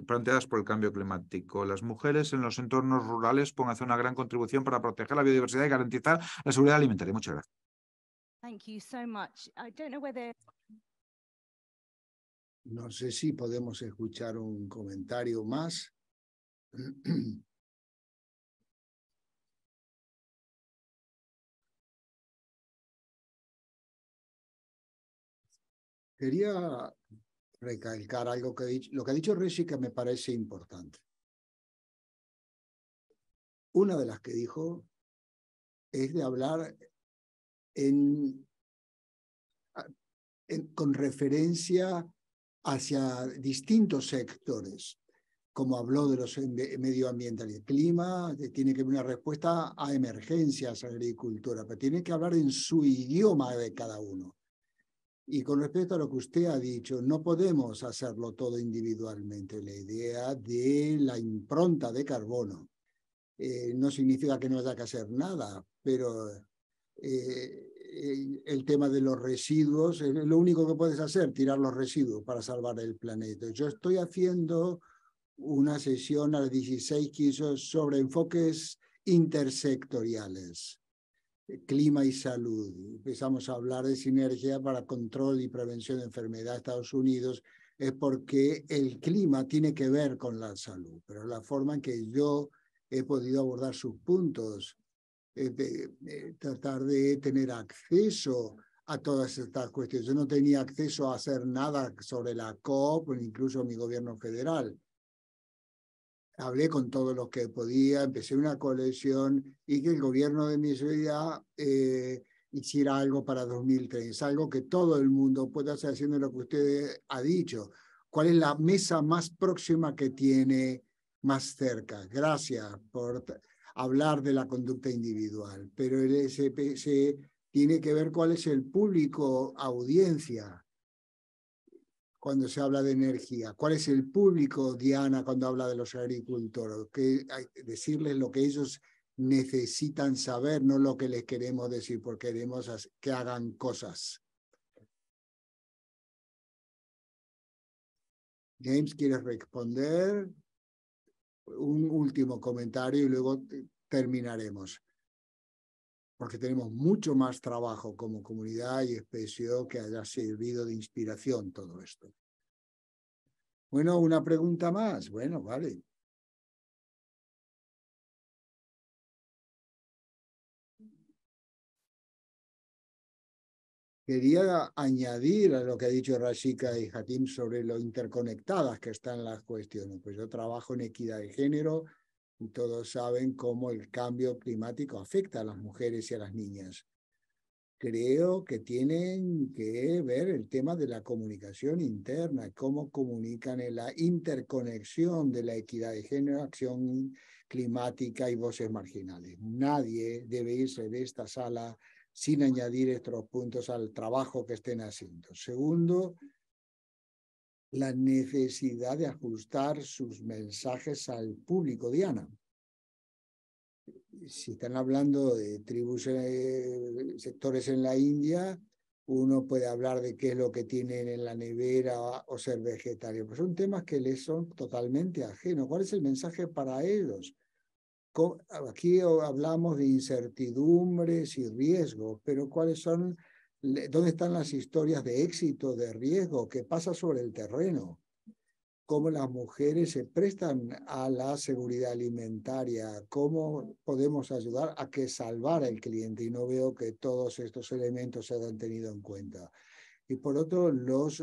planteadas por el cambio climático. Las mujeres en los entornos rurales pueden hacer una gran contribución para proteger la biodiversidad y garantizar la seguridad alimentaria. Muchas gracias. Thank you so much. I don't know whether... No sé si podemos escuchar un comentario más. Quería recalcar algo lo que ha dicho Rishi, que me parece importante. Una de las que dijo es de hablar con referencia hacia distintos sectores, como habló de los medioambientales. El clima tiene que haber una respuesta a emergencias, a agricultura, pero tiene que hablar en su idioma de cada uno. Y con respecto a lo que usted ha dicho, no podemos hacerlo todo individualmente. La idea de la impronta de carbono no significa que no haya que hacer nada, pero el tema de los residuos, es lo único que puedes hacer, tirar los residuos para salvar el planeta. Yo estoy haciendo una sesión a las 16 sobre enfoques intersectoriales, clima y salud. Empezamos a hablar de sinergia para control y prevención de enfermedad en Estados Unidos, es porque el clima tiene que ver con la salud, pero la forma en que yo he podido abordar sus puntos, tratar de tener acceso a todas estas cuestiones. Yo no tenía acceso a hacer nada sobre la COP, incluso mi gobierno federal. Hablé con todos los que podía, empecé una colección y que el gobierno de mi ciudad hiciera algo para 2030, algo que todo el mundo pueda hacer haciendo lo que usted ha dicho. ¿Cuál es la mesa más próxima que tiene más cerca? Gracias por hablar de la conducta individual, pero el SPC tiene que ver cuál es el público audiencia cuando se habla de energía. ¿Cuál es el público, Diana, cuando habla de los agricultores? Decirles lo que ellos necesitan saber, no lo que les queremos decir, porque queremos que hagan cosas. James, ¿quieres responder? Un último comentario y luego terminaremos. Porque tenemos mucho más trabajo como comunidad y espero que haya servido de inspiración todo esto. Bueno, una pregunta más. Bueno, vale. Quería añadir a lo que ha dicho Rashika y Hatim sobre lo interconectadas que están las cuestiones. Pues yo trabajo en equidad de género y todos saben cómo el cambio climático afecta a las mujeres y a las niñas. Creo que tienen que ver el tema de la comunicación interna, cómo comunican en la interconexión de la equidad de género, acción climática y voces marginales. Nadie debe irse de esta sala sin añadir estos puntos al trabajo que estén haciendo. Segundo, la necesidad de ajustar sus mensajes al público, Diana. Si están hablando de tribus, sectores en la India, uno puede hablar de qué es lo que tienen en la nevera o ser vegetariano. Pues son temas que les son totalmente ajenos. ¿Cuál es el mensaje para ellos? Aquí hablamos de incertidumbres y riesgos, pero ¿cuáles son, dónde están las historias de éxito, de riesgo? ¿Qué pasa sobre el terreno? ¿Cómo las mujeres se prestan a la seguridad alimentaria? ¿Cómo podemos ayudar a que salvar al cliente? Y no veo que todos estos elementos se hayan tenido en cuenta. Y por otro, los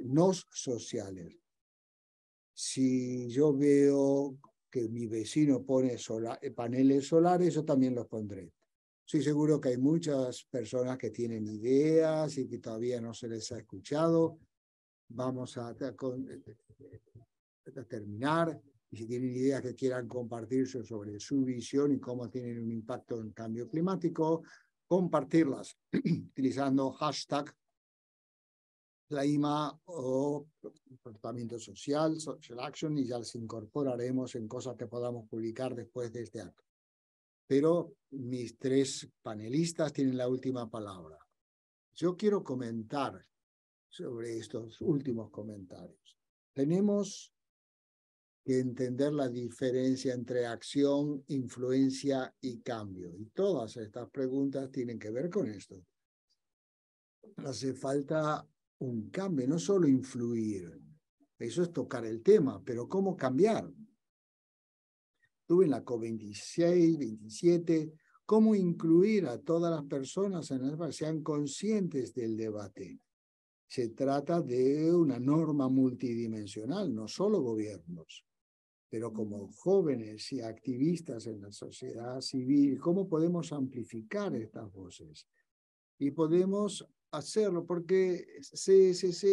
nos sociales. Si yo veo que mi vecino pone paneles solares, yo también los pondré. Estoy seguro que hay muchas personas que tienen ideas y que todavía no se les ha escuchado. Vamos a terminar. Y si tienen ideas que quieran compartirse sobre su visión y cómo tienen un impacto en cambio climático, compartirlas utilizando hashtag Clima o comportamiento social, social action, y ya las incorporaremos en cosas que podamos publicar después de este acto. Pero mis tres panelistas tienen la última palabra. Yo quiero comentar sobre estos últimos comentarios. Tenemos que entender la diferencia entre acción, influencia y cambio. Y todas estas preguntas tienen que ver con esto. Hace falta un cambio, no solo influir. Eso es tocar el tema, pero ¿cómo cambiar? Estuve en la COP26, 27, ¿cómo incluir a todas las personas en el debate, sean conscientes del debate? Se trata de una norma multidimensional, no solo gobiernos, pero como jóvenes y activistas en la sociedad civil, ¿cómo podemos amplificar estas voces? Y podemos hacerlo porque CSC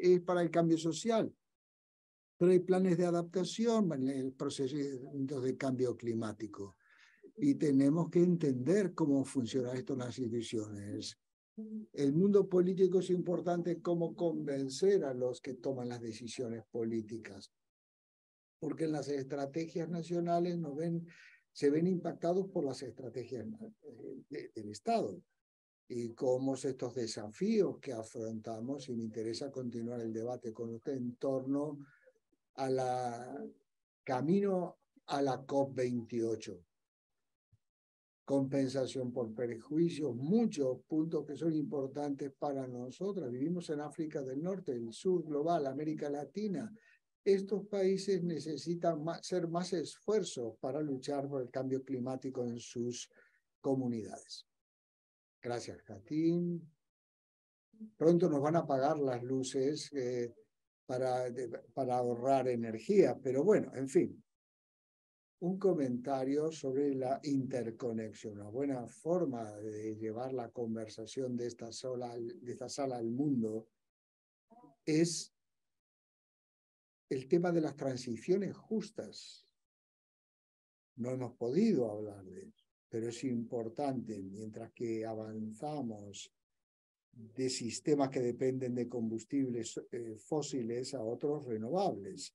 es para el cambio social, pero hay planes de adaptación en el proceso de cambio climático y tenemos que entender cómo funcionan estas las instituciones. El mundo político es importante cómo convencer a los que toman las decisiones políticas, porque en las estrategias nacionales se ven impactados por las estrategias del Estado. Y cómo estos desafíos que afrontamos, y me interesa continuar el debate con usted en torno a camino a la COP28. compensación por perjuicios, muchos puntos que son importantes para nosotros. Vivimos en África del Norte, el sur global, América Latina. Estos países necesitan hacer más esfuerzos para luchar por el cambio climático en sus comunidades. Gracias, Katin. Pronto nos van a apagar las luces para ahorrar energía, pero bueno, en fin. Un comentario sobre la interconexión. Una buena forma de llevar la conversación de esta sala al mundo es el tema de las transiciones justas. No hemos podido hablar de eso, pero es importante mientras que avanzamos de sistemas que dependen de combustibles fósiles a otros renovables,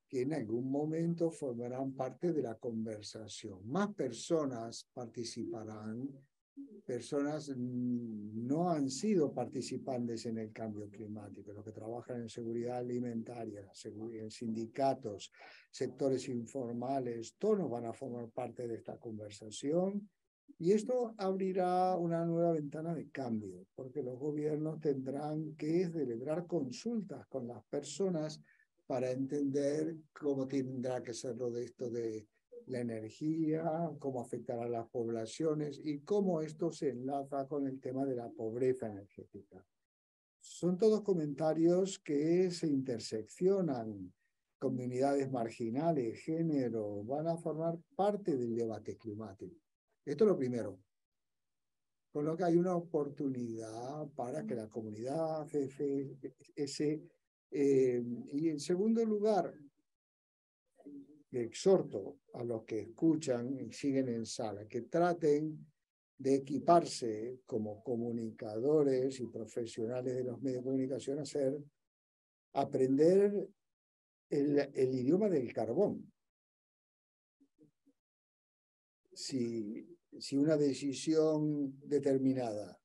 que en algún momento formarán parte de la conversación. Más personas participarán, personas no han sido participantes en el cambio climático, los que trabajan en seguridad alimentaria, en sindicatos, sectores informales, todos van a formar parte de esta conversación. Y esto abrirá una nueva ventana de cambio, porque los gobiernos tendrán que celebrar consultas con las personas para entender cómo tendrá que ser lo de esto de la energía, cómo afectará a las poblaciones y cómo esto se enlaza con el tema de la pobreza energética. Son todos comentarios que se interseccionan. Comunidades marginales, género, van a formar parte del debate climático. Esto es lo primero. Con lo que hay una oportunidad para que la comunidad CFS y en segundo lugar, exhorto a los que escuchan y siguen en sala que traten de equiparse como comunicadores y profesionales de los medios de comunicación a aprender el idioma del carbón. Si una decisión determinada,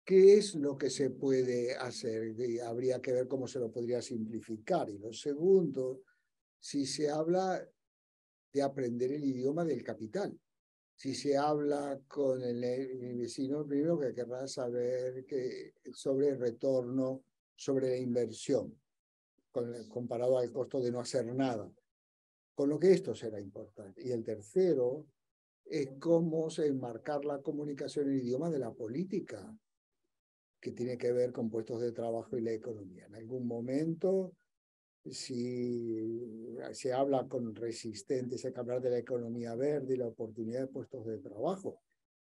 ¿qué es lo que se puede hacer? Habría que ver cómo se lo podría simplificar. Y lo segundo, si se habla de aprender el idioma del capital, si se habla con el vecino, primero que querrá saber sobre el retorno, sobre la inversión, comparado al costo de no hacer nada. Con lo que esto será importante. Y el tercero es cómo se enmarcar la comunicación en el idioma de la política, que tiene que ver con puestos de trabajo y la economía. En algún momento, si se habla con resistentes, hay que hablar de la economía verde y la oportunidad de puestos de trabajo.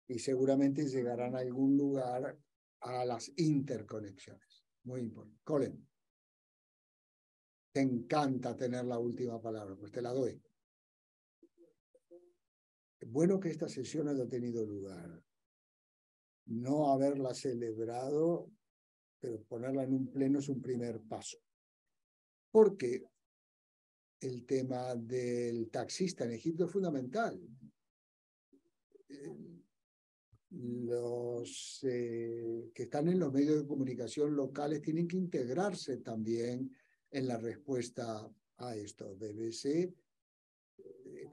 Y seguramente llegarán a algún lugar a las interconexiones. Muy importante. Colin, te encanta tener la última palabra, pues te la doy. Bueno que esta sesión haya tenido lugar. No haberla celebrado, pero ponerla en un pleno es un primer paso. Porque el tema del taxista en Egipto es fundamental. Los que están en los medios de comunicación locales tienen que integrarse también en la respuesta a esto. BBC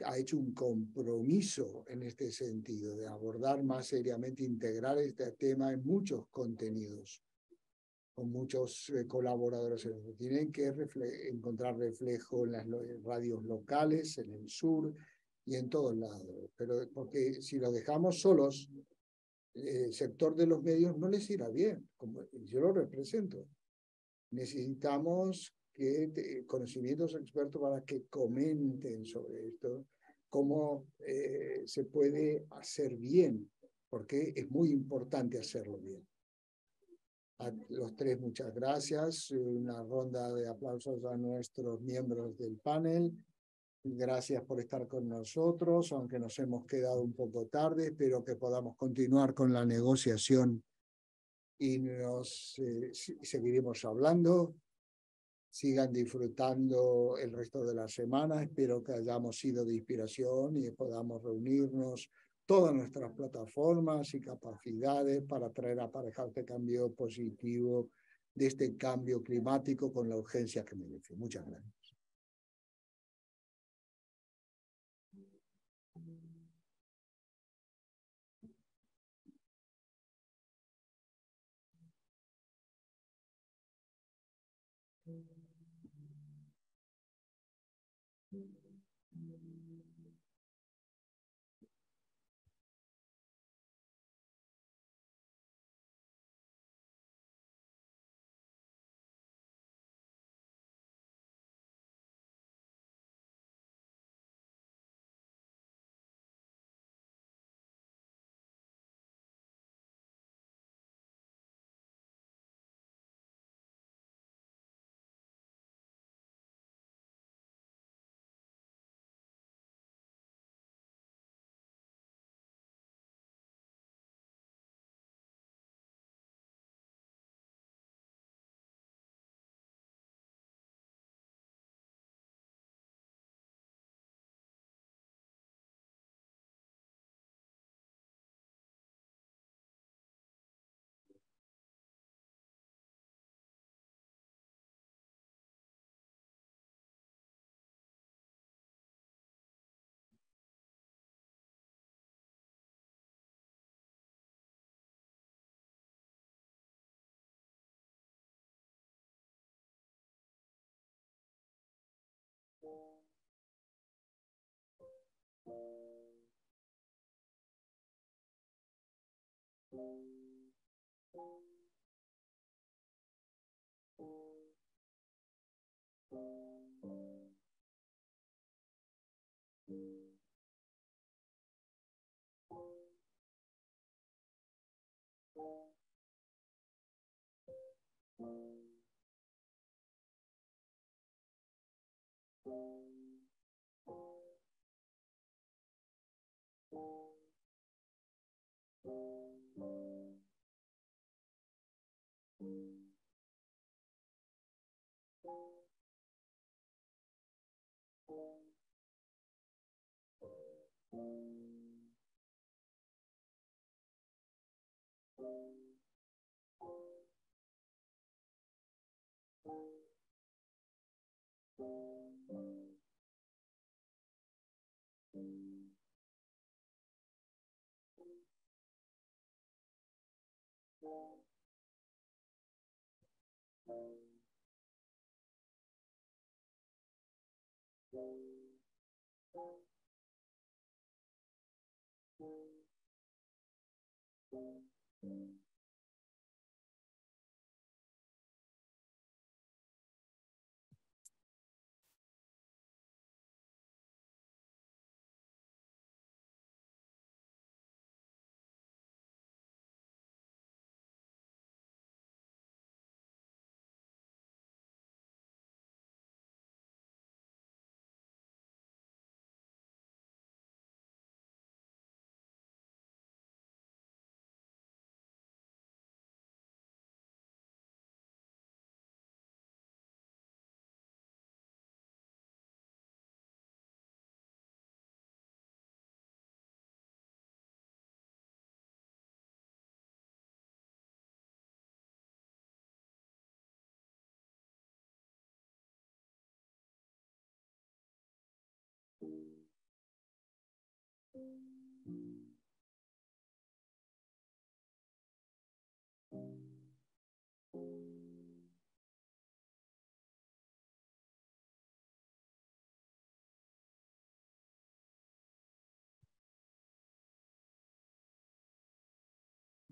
ha hecho un compromiso en este sentido de abordar más seriamente, integrar este tema en muchos contenidos, con muchos colaboradores. Tienen que encontrar reflejo en las radios locales, en el sur y en todos lados. Pero porque si los dejamos solos, el sector de los medios no les irá bien, como yo lo represento. Necesitamos conocimientos expertos para que comenten sobre esto, cómo se puede hacer bien, porque es muy importante hacerlo bien. A los tres, muchas gracias. Una ronda de aplausos a nuestros miembros del panel. Gracias por estar con nosotros, aunque nos hemos quedado un poco tarde. Espero que podamos continuar con la negociación y seguiremos hablando. Sigan disfrutando el resto de la semana. Espero que hayamos sido de inspiración y podamos reunirnos todas nuestras plataformas y capacidades para traer aparejado este cambio positivo de este cambio climático con la urgencia que merece. Muchas gracias.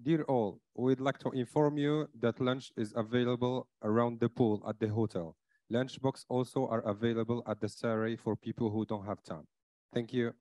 Dear all, we'd like to inform you that lunch is available around the pool at the hotel. Lunchbox also are available at the Saray for people who don't have time. Thank you.